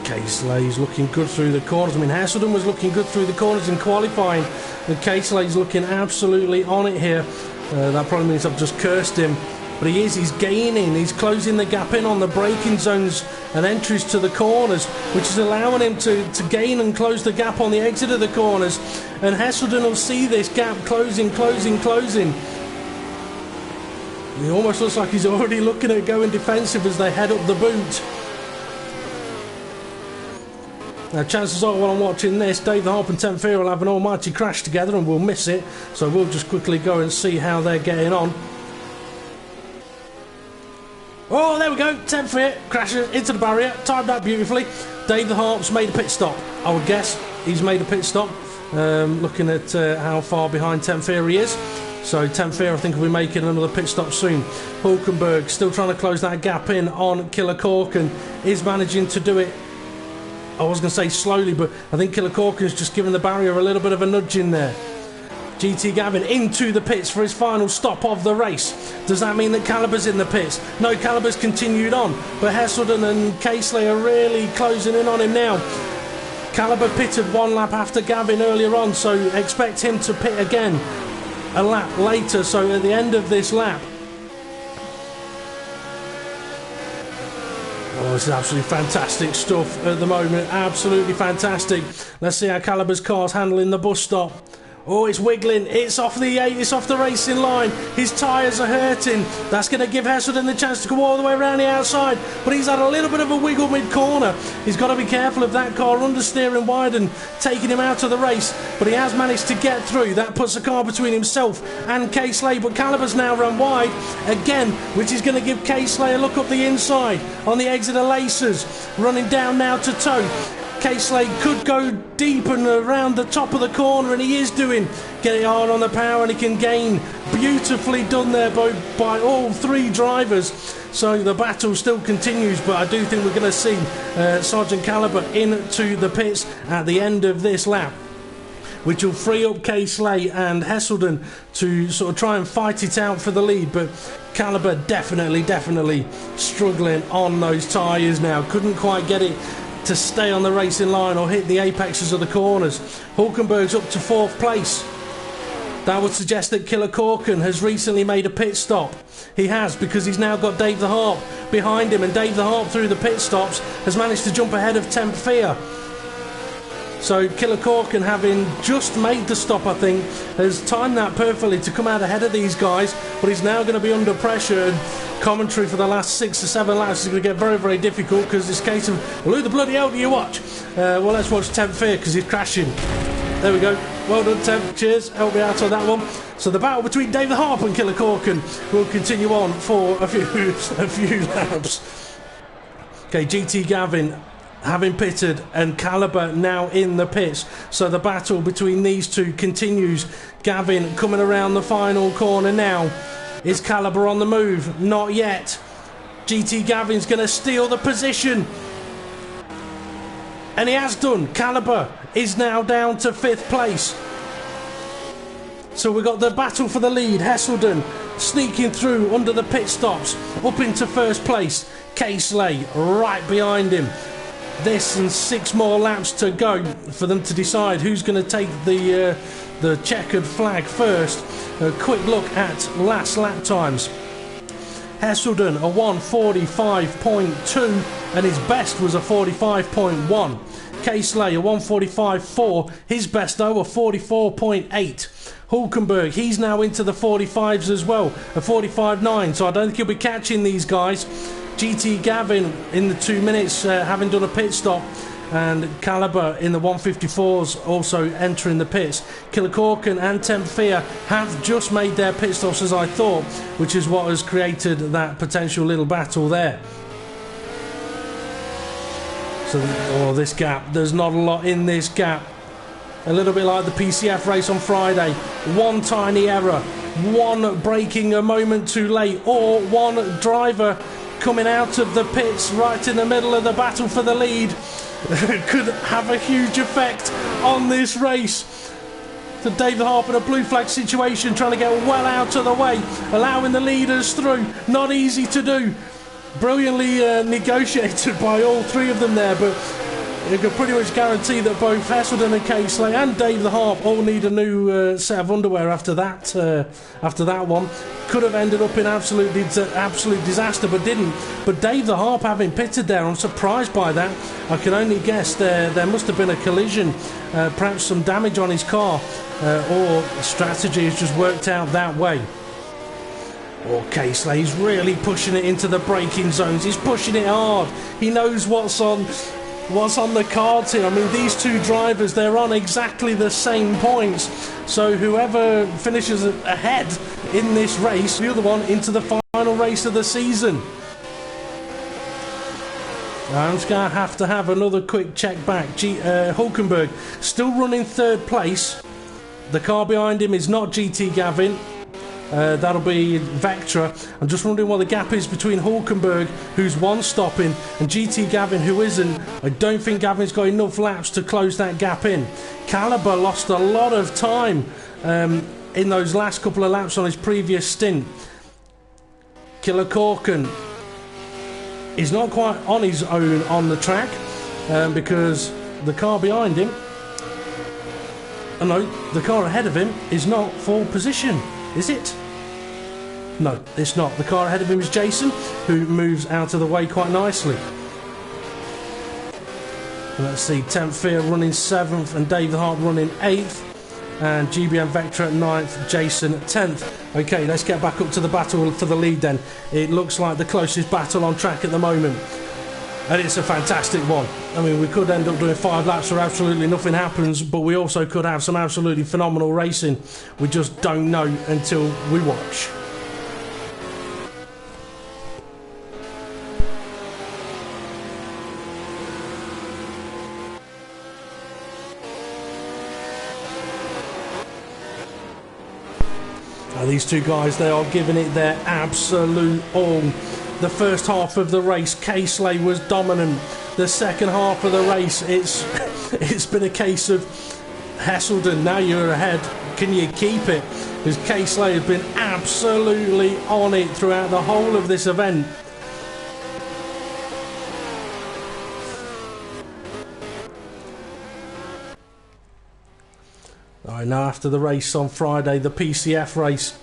K-Slay's looking good through the corners. I mean, Hesselden was looking good through the corners in qualifying, and K-Slay's looking absolutely on it here. That probably means I've just cursed him, but he's gaining, he's closing the gap in on the braking zones and entries to the corners, which is allowing him to gain and close the gap on the exit of the corners, and Hesselden will see this gap closing. He almost looks like he's already looking at going defensive as they head up the boot. Now, chances are, while I'm watching this, Dave the Harp and Tempfear will have an almighty crash together and we'll miss it. So we'll just quickly go and see how they're getting on. Oh, there we go. Tempfear crashes into the barrier. Timed that beautifully. Dave the Harp's made a pit stop. I would guess he's made a pit stop. Looking at how far behind Tempfear he is. So Tempfear, I think, will be making another pit stop soon. Hulkenberg still trying to close that gap in on Killer Corkin. Is managing to do it. I was going to say slowly, but I think Killer Corkin's just given the barrier a little bit of a nudge in there. GT Gavin into the pits for his final stop of the race. Does that mean that Caliber's in the pits? No, Caliber's continued on, but Hesselden and K-Slay are really closing in on him now. Caliber pitted one lap after Gavin earlier on, so expect him to pit again a lap later. So at the end of this lap, oh, this is absolutely fantastic stuff at the moment. Absolutely fantastic. Let's see how Caliber's car's handling the bus stop. Oh, it's wiggling. It's off the racing line. His tyres are hurting. That's going to give Hesselden the chance to go all the way around the outside. But he's had a little bit of a wiggle mid-corner. He's got to be careful of that car understeering wide and taking him out of the race. But he has managed to get through. That puts the car between himself and K-Slay. But Caliber's now run wide again, which is going to give K-Slay a look up the inside on the exit of Lacers. Running down now to toe. K-Slay could go deep and around the top of the corner, and he is doing. Getting hard on the power, and he can gain. Beautifully done there by all three drivers. So the battle still continues, but I do think we're going to see Sergeant Caliber into the pits at the end of this lap, which will free up K-Slay and Hesselden to sort of try and fight it out for the lead. But Caliber definitely struggling on those tyres now. Couldn't quite get it to stay on the racing line or hit the apexes of the corners. Hulkenberg's up to 4th place. That would suggest that Killer Corkin has recently made a pit stop. He has, because he's now got Dave the Harp behind him, and Dave the Harp, through the pit stops, has managed to jump ahead of Tempfear. So Killer Corkin, having just made the stop, I think, has timed that perfectly to come out ahead of these guys, but he's now going to be under pressure. And commentary for the last 6 or 7 laps is going to get very difficult, because this case of, well, who the bloody hell do you watch? Well, let's watch Tempfear, because he's crashing. There we go. Well done, Temp. Cheers. Help me out on that one. So the battle between Dave the Harp and Killer Corkin will continue on for a few laps. Okay, GT Gavin having pitted, and Caliber now in the pits. So the battle between these two continues. Gavin coming around the final corner now. Is Caliber on the move? Not yet. GT Gavin's going to steal the position. And he has done. Caliber is now down to 5th place. So we've got the battle for the lead. Hesselden sneaking through under the pit stops, up into 1st place. K-Slay right behind him. this and 6 more laps to go for them to decide who's going to take the checkered flag first. A quick look at last lap times. Hesselden a 1:45.2 and his best was a 45.1. K-Slay a 1:45.4, his best though a 44.8. Hulkenberg, he's now into the 45s as well, a 45.9, so I don't think he'll be catching these guys. GT Gavin in the 2 minutes, having done a pit stop, and Caliber in the 154s also entering the pits. Killicorkin and Tempfear have just made their pit stops as I thought, which is what has created that potential little battle there. So, this gap, there's not a lot in this gap. A little bit like the PCF race on Friday. One tiny error, one braking a moment too late, or one driver coming out of the pits right in the middle of the battle for the lead could have a huge effect on this race. So David Harper in a blue flag situation, trying to get well out of the way, allowing the leaders through. Not easy to do. Brilliantly negotiated by all 3 of them there, but you can pretty much guarantee that both Hesselden and K-Slay and Dave the Harp all need a new set of underwear after that one. Could have ended up in absolute disaster, but didn't. But Dave the Harp having pitted there, I'm surprised by that. I can only guess there must have been a collision, perhaps some damage on his car, or strategy has just worked out that way. K-Slay's really pushing it into the braking zones. He's pushing it hard. He knows what's on the cards here. I mean, these 2 drivers, they're on exactly the same points, so whoever finishes ahead in this race, the other one into the final race of the season. I'm just going to have another quick check back. Hulkenberg still running 3rd place. The car behind him is not GT Gavin. That'll be Vectra. I'm just wondering what the gap is between Hulkenberg, who's 1 stopping, and GT Gavin, who isn't. I don't think Gavin's got enough laps to close that gap in. Caliber lost a lot of time in those last couple of laps on his previous stint. Killicorkin is not quite on his own on the track because the car behind him, no, the car ahead of him is not full position, is it? No, it's not. The car ahead of him is Jason, who moves out of the way quite nicely. Let's see, Tempfear running 7th and Dave the Hart running 8th, and GBM Vector at 9th, Jason 10th. Okay, let's get back up to the battle for the lead then. It looks like the closest battle on track at the moment, and it's a fantastic one. I mean, we could end up doing 5 laps where absolutely nothing happens, but we also could have some absolutely phenomenal racing. We just don't know until we watch. Now, these 2 guys, they are giving it their absolute all. The first half of the race, K-Slay was dominant. The second half of the race, it's been a case of Hesselden, now you're ahead, can you keep it? Because K-Slay has been absolutely on it throughout the whole of this event. Alright, now after the race on Friday, the PCF race,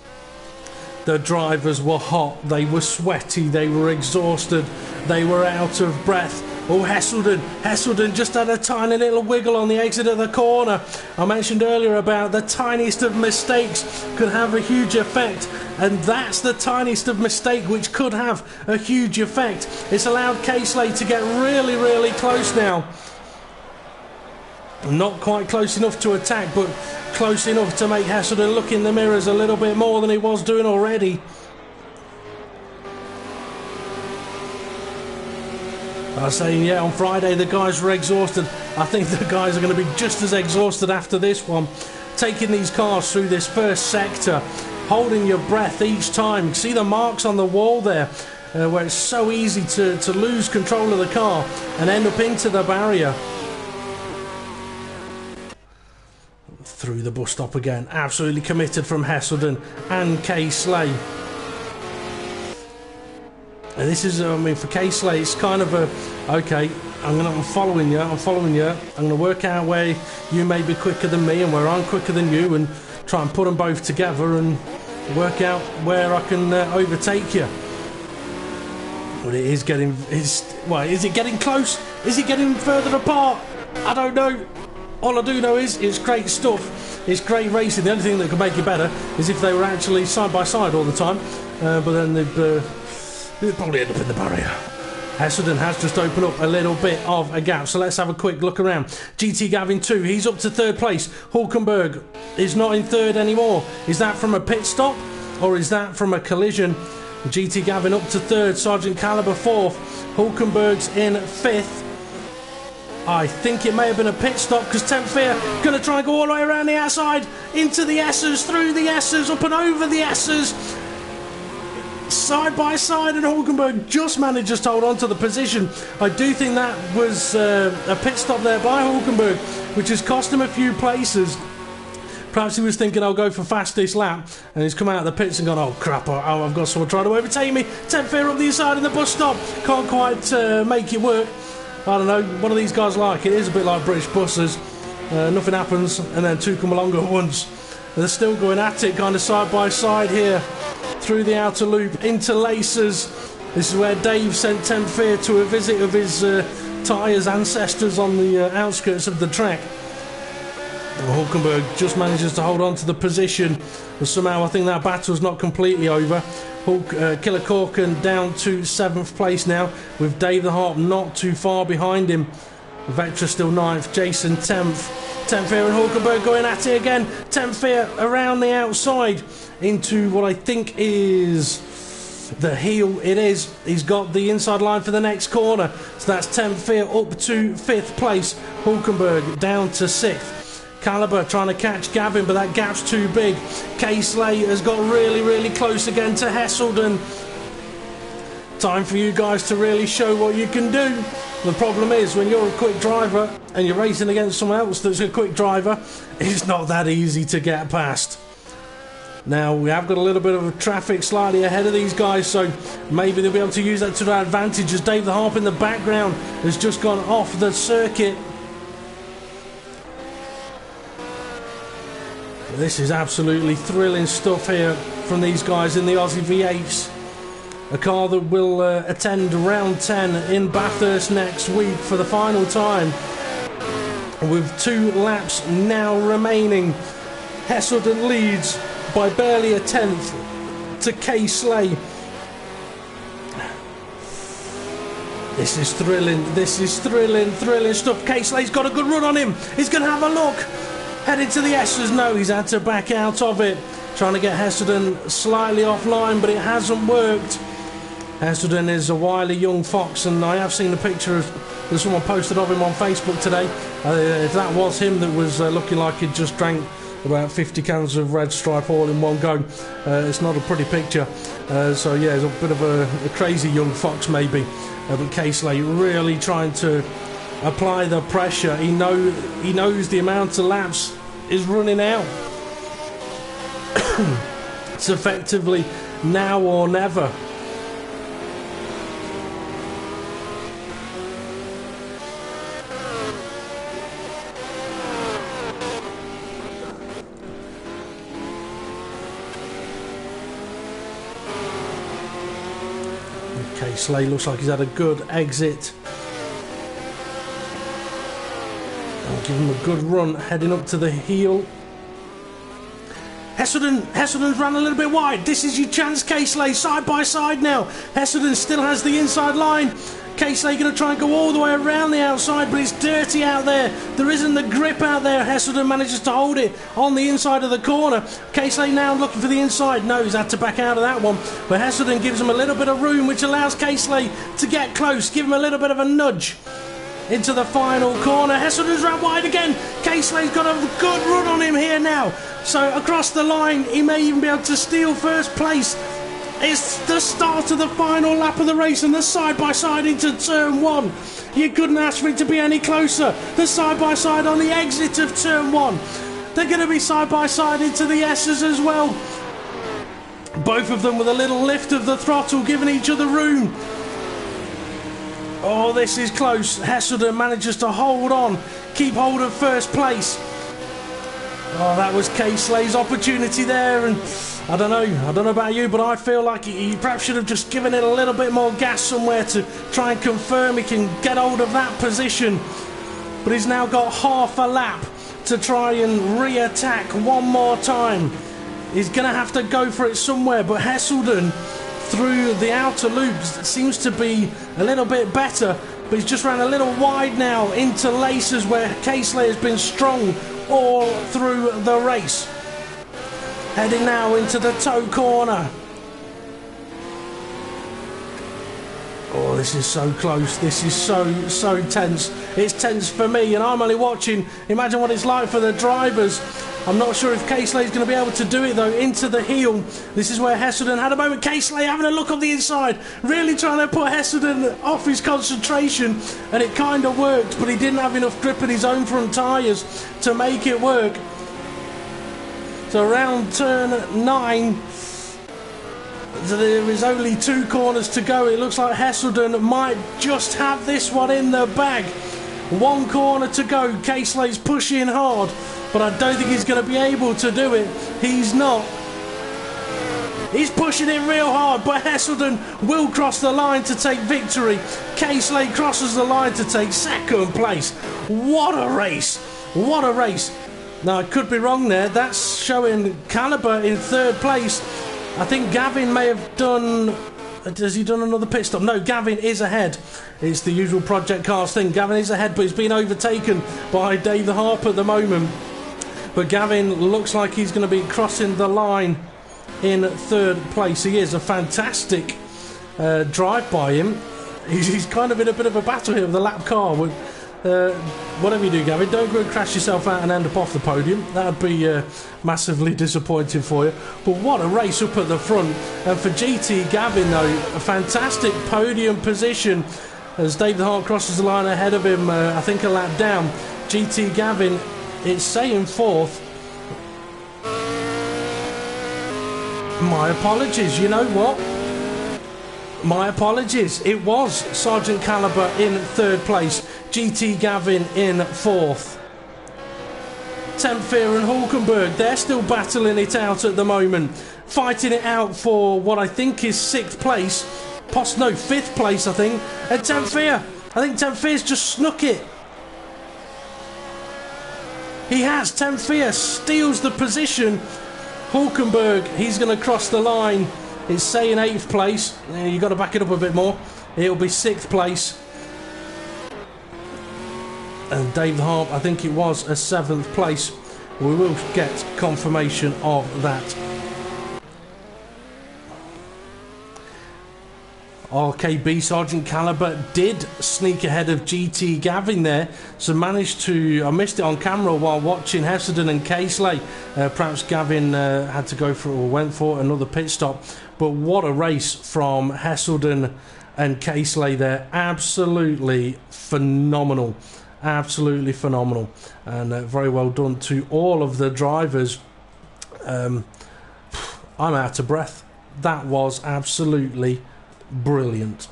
the drivers were hot, they were sweaty, they were exhausted, they were out of breath. Oh, Hesselden just had a tiny little wiggle on the exit of the corner. I mentioned earlier about the tiniest of mistakes could have a huge effect, and that's the tiniest of mistake which could have a huge effect. It's allowed K-Slay to get really, really close now. Not quite close enough to attack, but close enough to make Hesselden look in the mirrors a little bit more than he was doing already. I was saying, yeah, on Friday the guys were exhausted. I think the guys are going to be just as exhausted after this one. Taking these cars through this first sector, holding your breath each time. See the marks on the wall there, where it's so easy to lose control of the car and end up into the barrier. Through the bus stop again, absolutely committed from Hesselden and K-Slay. And this is, I mean, for K-Slay, it's kind of a, okay, I'm following you, I'm going to work out where you may be quicker than me and where I'm quicker than you, and try and put them both together and work out where I can overtake you. But it is getting, well, is it getting close? Is it getting further apart? I don't know. All I do know is it's great stuff. It's great racing. The only thing that could make it better is if they were actually side by side all the time. But then they'd probably end up in the barrier. Hesselden has just opened up a little bit of a gap, so let's have a quick look around. GT Gavin 2, he's up to third place. Hulkenberg is not in third anymore. Is that from a pit stop or is that from a collision? GT Gavin up to third, Sergeant Caliber fourth, Hulkenberg's in fifth. I think it may have been a pit stop because Tempfear going to try and go all the way around the outside, into the S's, through the S's, up and over the S's. Side by side, and Hulkenberg just manages to hold on to the position. I do think that was a pit stop there by Hulkenberg, which has cost him a few places. Perhaps he was thinking, I'll go for fastest lap, and he's come out of the pits and gone, oh crap, I've got someone trying to overtake me. Tempfear up the inside in the bus stop, can't quite make it work. I don't know, one of these guys like it is a bit like British buses. Nothing happens, and then two come along at once. They're still going at it, kind of side by side here, through the outer loop, into Lacers. This is where Dave sent Tempfear to a visit of his tyres ancestors on the outskirts of the track. Hulkenberg just manages to hold on to the position, but somehow I think that battle's not completely over. Killer Corkin down to 7th place now, with Dave the Harp not too far behind him. Vectra still 9th, Jason 10th. Tempfear and Hulkenberg going at it again. Tempfear around the outside into what I think is the heel. It is. He's got the inside line for the next corner. So that's Tempfear up to 5th place. Hulkenberg down to 6th. Caliber trying to catch Gavin, but that gap's too big. K-Slay has got really close again to Hesselden. Time for you guys to really show what you can do. The problem is, when you're a quick driver and you're racing against someone else that's a quick driver, it's not that easy to get past. Now, we have got a little bit of traffic slightly ahead of these guys, so maybe they'll be able to use that to their advantage, as Dave the Harp in the background has just gone off the circuit. This is absolutely thrilling stuff here from these guys in the Aussie V8s. A car that will attend round 10 in Bathurst next week for the final time. With 2 laps now remaining, Hesselden leads by barely a 10th to K-Slay. This is thrilling stuff. K-Slay's got a good run on him. He's going to have a look. Headed to the S's. No, he's had to back out of it. Trying to get Hesselden slightly offline, but it hasn't worked. Hesselden is a wily young fox, and I have seen a picture that someone posted of him on Facebook today. If that was him that was looking like he'd just drank about 50 cans of Red Stripe all in one go. It's not a pretty picture. So yeah, it's a bit of a crazy young fox maybe. But K-Slay really trying to apply the pressure. He knows the amount of laps is running out. It's effectively now or never. Slay looks like he's had a good exit. I'll give him a good run heading up to the heel. Hesselden's ran a little bit wide. This is your chance, K-Slay, side by side now. Hesselden still has the inside line. K-Slay going to try and go all the way around the outside, but it's dirty out there. There isn't the grip out there. Hesselden manages to hold it on the inside of the corner. K-Slay now looking for the inside. No, he's had to back out of that one. But Hesselden gives him a little bit of room, which allows K-Slay to get close, give him a little bit of a nudge into the final corner. Hesselden's ran wide again. K-Slay's got a good run on him here now. So across the line, he may even be able to steal first place. It's the start of the final lap of the race, and the side-by-side into turn 1. You couldn't ask for it to be any closer. The side-by-side on the exit of turn 1. They're going to be side-by-side into the S's as well. Both of them with a little lift of the throttle, giving each other room. Oh, this is close. Heselden manages to hold on, keep hold of first place. Oh, that was K-Slay's opportunity there, and I don't know about you, but I feel like he perhaps should have just given it a little bit more gas somewhere to try and confirm he can get hold of that position. But he's now got half a lap to try and re-attack one more time. He's going to have to go for it somewhere, but Heselden through the outer loops seems to be a little bit better, but he's just ran a little wide now into laces where K-Slay has been strong all through the race. Heading now into the toe corner. Oh, this is so close. This is so tense. It's tense for me, and I'm only watching. Imagine what it's like for the drivers. I'm not sure if K-Slay is going to be able to do it, though. Into the heel. This is where Heselden had a moment. K-Slay having a look on the inside, really trying to put Heselden off his concentration, and it kind of worked, but he didn't have enough grip in his own front tyres to make it work. So around turn 9, there is only 2 corners to go. It looks like Heselden might just have this one in the bag. 1 corner to go. K-Slay's pushing hard, but I don't think he's going to be able to do it. He's not. He's pushing it real hard, but Heselden will cross the line to take victory. K-Slay crosses the line to take 2nd place. What a race! What a race! Now, I could be wrong there. That's showing Caliber in 3rd place. I think Gavin may have done... Has he done another pit stop? No, Gavin is ahead. It's the usual Project Cars thing. Gavin is ahead, but he's been overtaken by Dave the Harp at the moment. But Gavin looks like he's going to be crossing the line in 3rd place. He is a fantastic drive by him. He's kind of in a bit of a battle here with the lap car. Whatever you do, Gavin, don't go and crash yourself out and end up off the podium. That would be massively disappointing for you. But what a race up at the front. And for GT Gavin, though, a fantastic podium position as Dave the Hart crosses the line ahead of him, I think a lap down. GT Gavin, it's saying 4th. My apologies, you know what? My apologies. It was Sergeant Caliber in 3rd place. GT Gavin in 4th. Tempfear and Hulkenberg, they're still battling it out at the moment. Fighting it out for what I think is 6th place. 5th place, I think. And Tempfear, I think Tempfear's just snuck it. He has. Tempfear steals the position. Hulkenberg, he's going to cross the line. It's saying 8th place. You've got to back it up a bit more. It'll be 6th place. And Dave the Harp, I think it was a 7th place. We will get confirmation of that. RKB Sergeant Caliber did sneak ahead of GT Gavin there, so managed to... I missed it on camera while watching Heselden and K-Slay. Perhaps Gavin had to go for or went for another pit stop. But what a race from Heselden and K-Slay there. Absolutely phenomenal. Absolutely phenomenal. And very well done to all of the drivers. I'm out of breath. That was absolutely brilliant.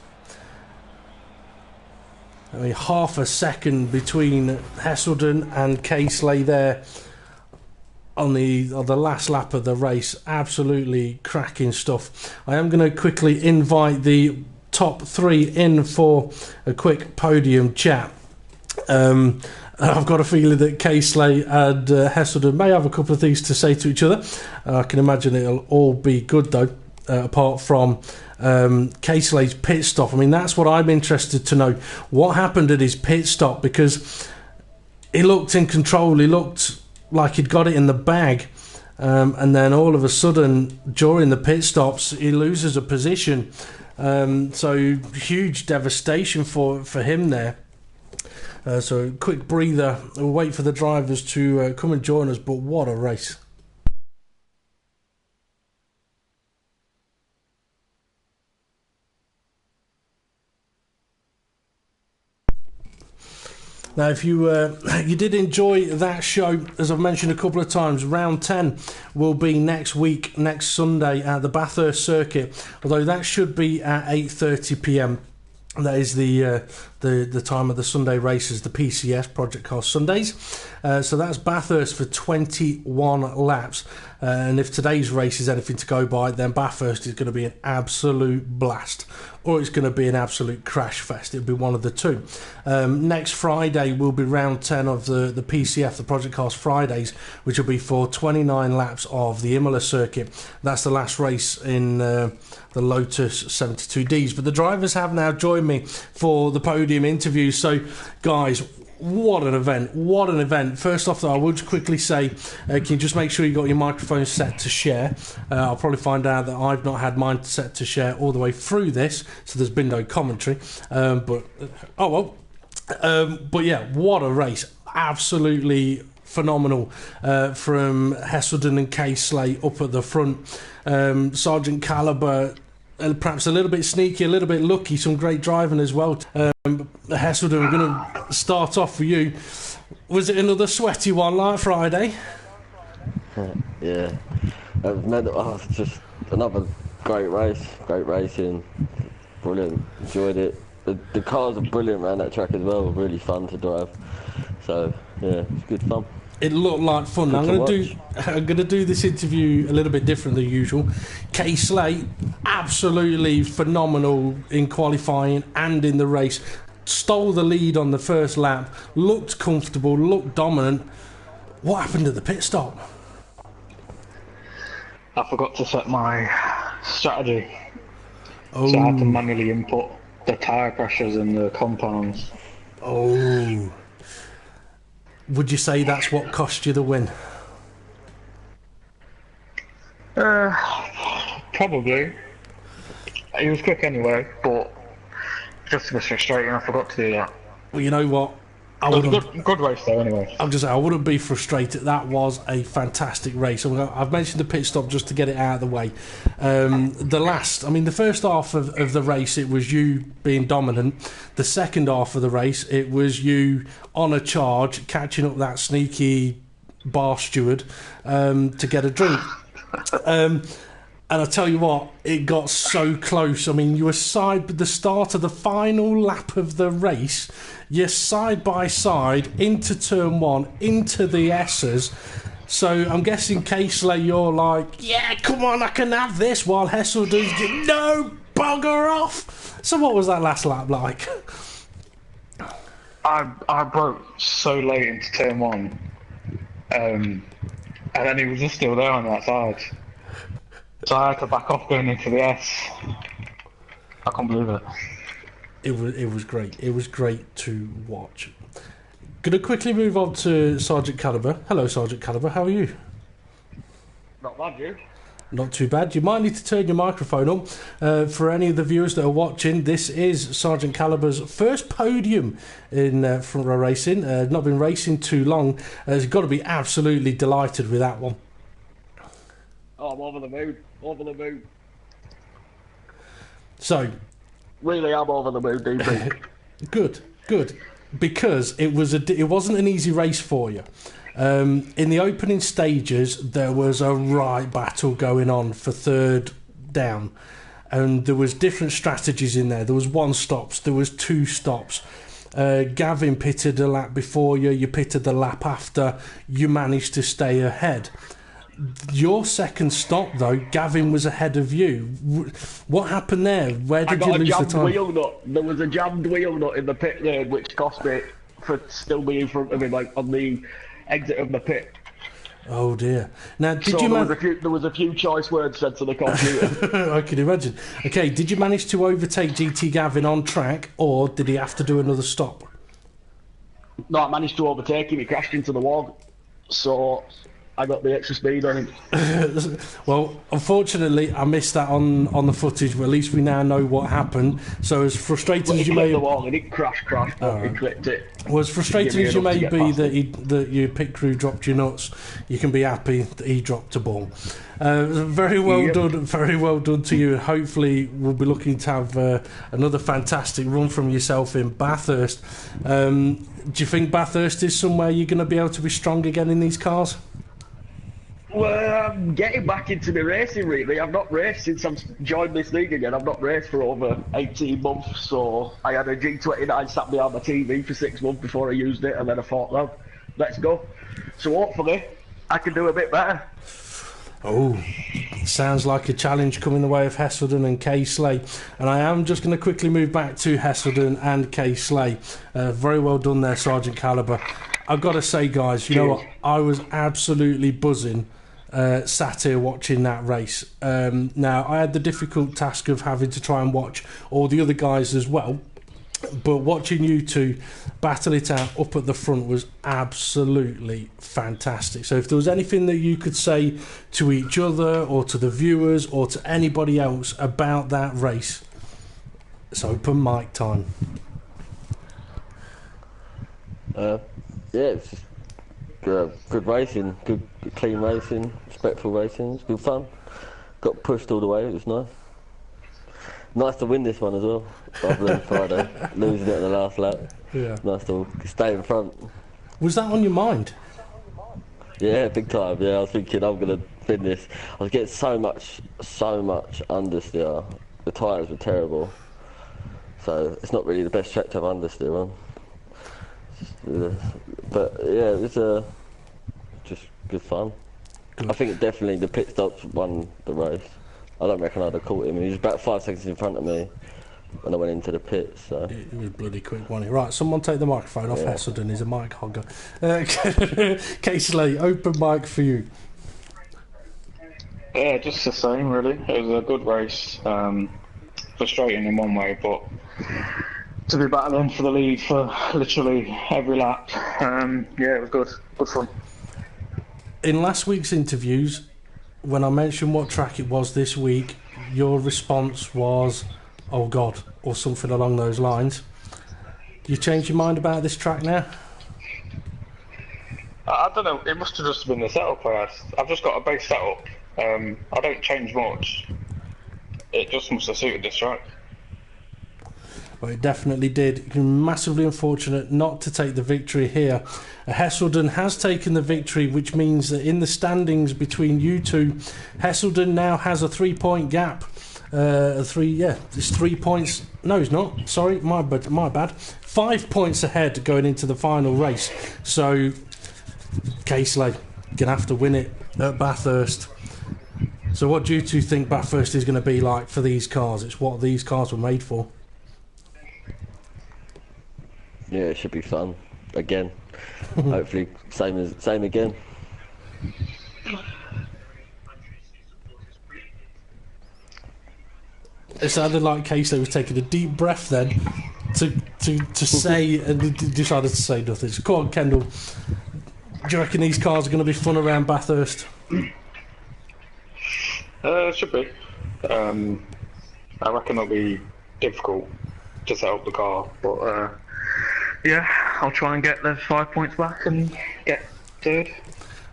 I mean, half a second between Heselden and K-Slay there on the last lap of the race. Absolutely cracking stuff. I am going to quickly invite the top 3 in for a quick podium chat. I've got a feeling that K-Slay and Heselden may have a couple of things to say to each other. I can imagine it'll all be good though, apart from K-Slay's pit stop. I mean, that's what I'm interested to know. What happened at his pit stop? Because he looked in control. He looked like he'd got it in the bag. And then all of a sudden, during the pit stops, he loses a position. So huge devastation for him there. So a quick breather. We'll wait for the drivers to come and join us. But what a race. Now, if you you did enjoy that show, as I've mentioned a couple of times, round 10 will be next week, next Sunday at the Bathurst circuit, although that should be at 8:30 p.m. That is the time of the Sunday races, the PCS, Project Car Sundays. So that's Bathurst for 21 laps. And if today's race is anything to go by, then Bathurst is going to be an absolute blast, or it's going to be an absolute crash fest. It'll be one of the two. Next Friday will be round 10 of the PCF, the Project Cars Fridays, which will be for 29 laps of the Imola circuit. That's the last race in the Lotus 72Ds. But the drivers have now joined me for the podium interview. So, guys, what an event. What an event. First off, though, I would quickly say, can you just make sure you got your microphone set to share? I'll probably find out that I've not had mine set to share all the way through this, so there's been no commentary. But yeah, what a race. Absolutely phenomenal from Hesselden and K-Slay up at the front. Sergeant Caliber, perhaps a little bit sneaky, a little bit lucky, some great driving as well. Hesselden, we're going to start off for you. Was it another sweaty one like Friday? Yeah, just another great race, great racing, brilliant, enjoyed it. The cars are brilliant around that track as well, really fun to drive. So yeah, it's good fun. It looked like fun. I'm going to do this interview a little bit different than usual. K-Slay, absolutely phenomenal in qualifying and in the race. Stole the lead on the first lap. Looked comfortable. Looked dominant. What happened at the pit stop? I forgot to set my strategy. Oh. So I had to manually input the tyre pressures and the compounds. Oh. Would you say that's what cost you the win? Probably. He was quick anyway, but just a bit frustrating. I forgot to do that. Well, you know what? It was a good race though anyway. I'm just saying, I wouldn't be frustrated. That was a fantastic race. I've mentioned the pit stop just to get it out of the way. The first half of the race, it was you being dominant. The second half of the race, it was you on a charge, catching up that sneaky bar steward to get a drink. And I tell you what, it got so close. I mean, you were at the start of the final lap of the race. You're side by side into turn one, into the S's. So I'm guessing K-Slay, you're like, yeah, come on, I can have this. While Hessel does, no, bugger off. So what was that last lap like? I broke so late into turn one, and then he was just still there on that side. So I had to back off going into the S. I can't believe it. It was great. It was great to watch. Going to quickly move on to Sergeant Caliber. Hello, Sergeant Caliber. How are you? Not bad, you? Not too bad. You might need to turn your microphone up. For any of the viewers that are watching, this is Sergeant Caliber's first podium in front row racing. Not been racing too long. He's got to be absolutely delighted with that one. Oh, I'm over the moon. Over the moon. So, really, I'm over the moon, DP. Good, because it wasn't an easy race for you. In the opening stages, there was a right battle going on for third down, and there was different strategies in there. There was one stops, there was two stops. Gavin pitted a lap before you. You pitted the lap after. You managed to stay ahead. Your second stop, though, Gavin was ahead of you. What happened there? Where did you lose the time? Wheel nut. There was a jammed wheel nut in the pit lane, which cost me for still being in front of him, like on the exit of the pit. Oh dear! Now, there was a few choice words said to the computer. I can imagine. Okay, did you manage to overtake GT Gavin on track, or did he have to do another stop? No, I managed to overtake him. He crashed into the wall, so I got the extra speed on him. Well, unfortunately, I missed that on the footage, but at least we now know what happened. So as frustrating as you may... the wall, he didn't crash, but he clipped it. Well, as frustrating as you may be that your pit crew dropped your nuts, you can be happy that he dropped a ball. Very well done to you. Hopefully we'll be looking to have another fantastic run from yourself in Bathurst. Do you think Bathurst is somewhere you're going to be able to be strong again in these cars? Well, I'm getting back into the racing, really. I've not raced since I've joined this league again. I've not raced for over 18 months, so I had a G29 sat behind my TV for 6 months before I used it, and then I thought, well, let's go. So hopefully I can do a bit better. Oh, sounds like a challenge coming the way of Heselden and Kay Slay. And I am just going to quickly move back to Heselden and Kay Slay. Very well done there, Sergeant Caliber. I've got to say, guys, you know what? I was absolutely buzzing sat here watching that race. Now, I had the difficult task of having to try and watch all the other guys as well. But watching you two battle it out up at the front was absolutely fantastic. So if there was anything that you could say to each other or to the viewers or to anybody else about that race, it's open mic time. Yeah, it's just good racing, good clean racing, respectful racing. It's good fun. Got pushed all the way. It was nice. Nice to win this one as well, rather than Friday, losing it in the last lap. Yeah. Nice to stay in front. Was that on your mind? Yeah, big time. Yeah, I was thinking I'm gonna win this. I was getting so much understeer. The tyres were terrible, so it's not really the best track to have understeer on. But yeah, it was just good fun. Good. I think definitely the pit stops won the race. I don't reckon I'd have caught him. He was about 5 seconds in front of me when I went into the pits. So. It was bloody quick, wasn't it? Right, someone take the microphone off Heselden. He's a mic hogger. Casey, open mic for you. Yeah, just the same, really. It was a good race. Frustrating in one way, but to be battling for the lead for literally every lap, yeah, it was good. Good fun. In last week's interviews, when I mentioned what track it was this week, your response was, "Oh God," or something along those lines. You changed your mind about this track now? I don't know, it must have just been the setup I had. I've just got a base setup. I don't change much. It just must have suited this track. Well, it definitely did. Massively unfortunate not to take the victory here. Heselden has taken the victory, which means that in the standings between you two, Heselden now has a 3-point gap. It's 3 points. No, it's not. Sorry, my bad. 5 points ahead going into the final race. So, Casey gonna have to win it at Bathurst. So, what do you two think Bathurst is going to be like for these cars? It's what these cars were made for. Yeah, it should be fun again. Hopefully, same again. It sounded like Casey was taking a deep breath then to say, and he decided to say nothing. So, come on, Kendall. Do you reckon these cars are going to be fun around Bathurst? It should be. I reckon it'll be difficult to set up the car, but yeah, I'll try and get the 5 points back and get third.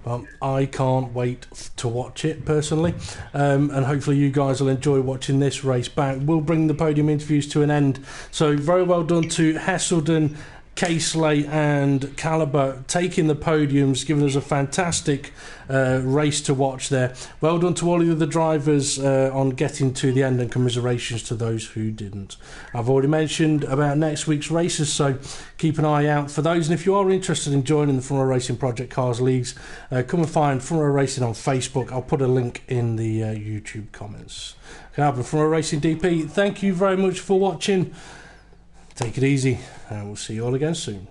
Well, I can't wait to watch it personally, and hopefully you guys will enjoy watching this race back. We'll bring the podium interviews to an end. So very well done to Heselden, Casey and Caliber taking the podiums, giving us a fantastic race to watch there. Well done to all of the other drivers on getting to the end, and commiserations to those who didn't. I've already mentioned about next week's races, so keep an eye out for those. And if you are interested in joining the Front Row Racing Project Cars Leagues, come and find Front Row Racing on Facebook. I'll put a link in the YouTube comments. Caliber, Front Row Racing DP, thank you very much for watching. Take it easy, and we'll see you all again soon.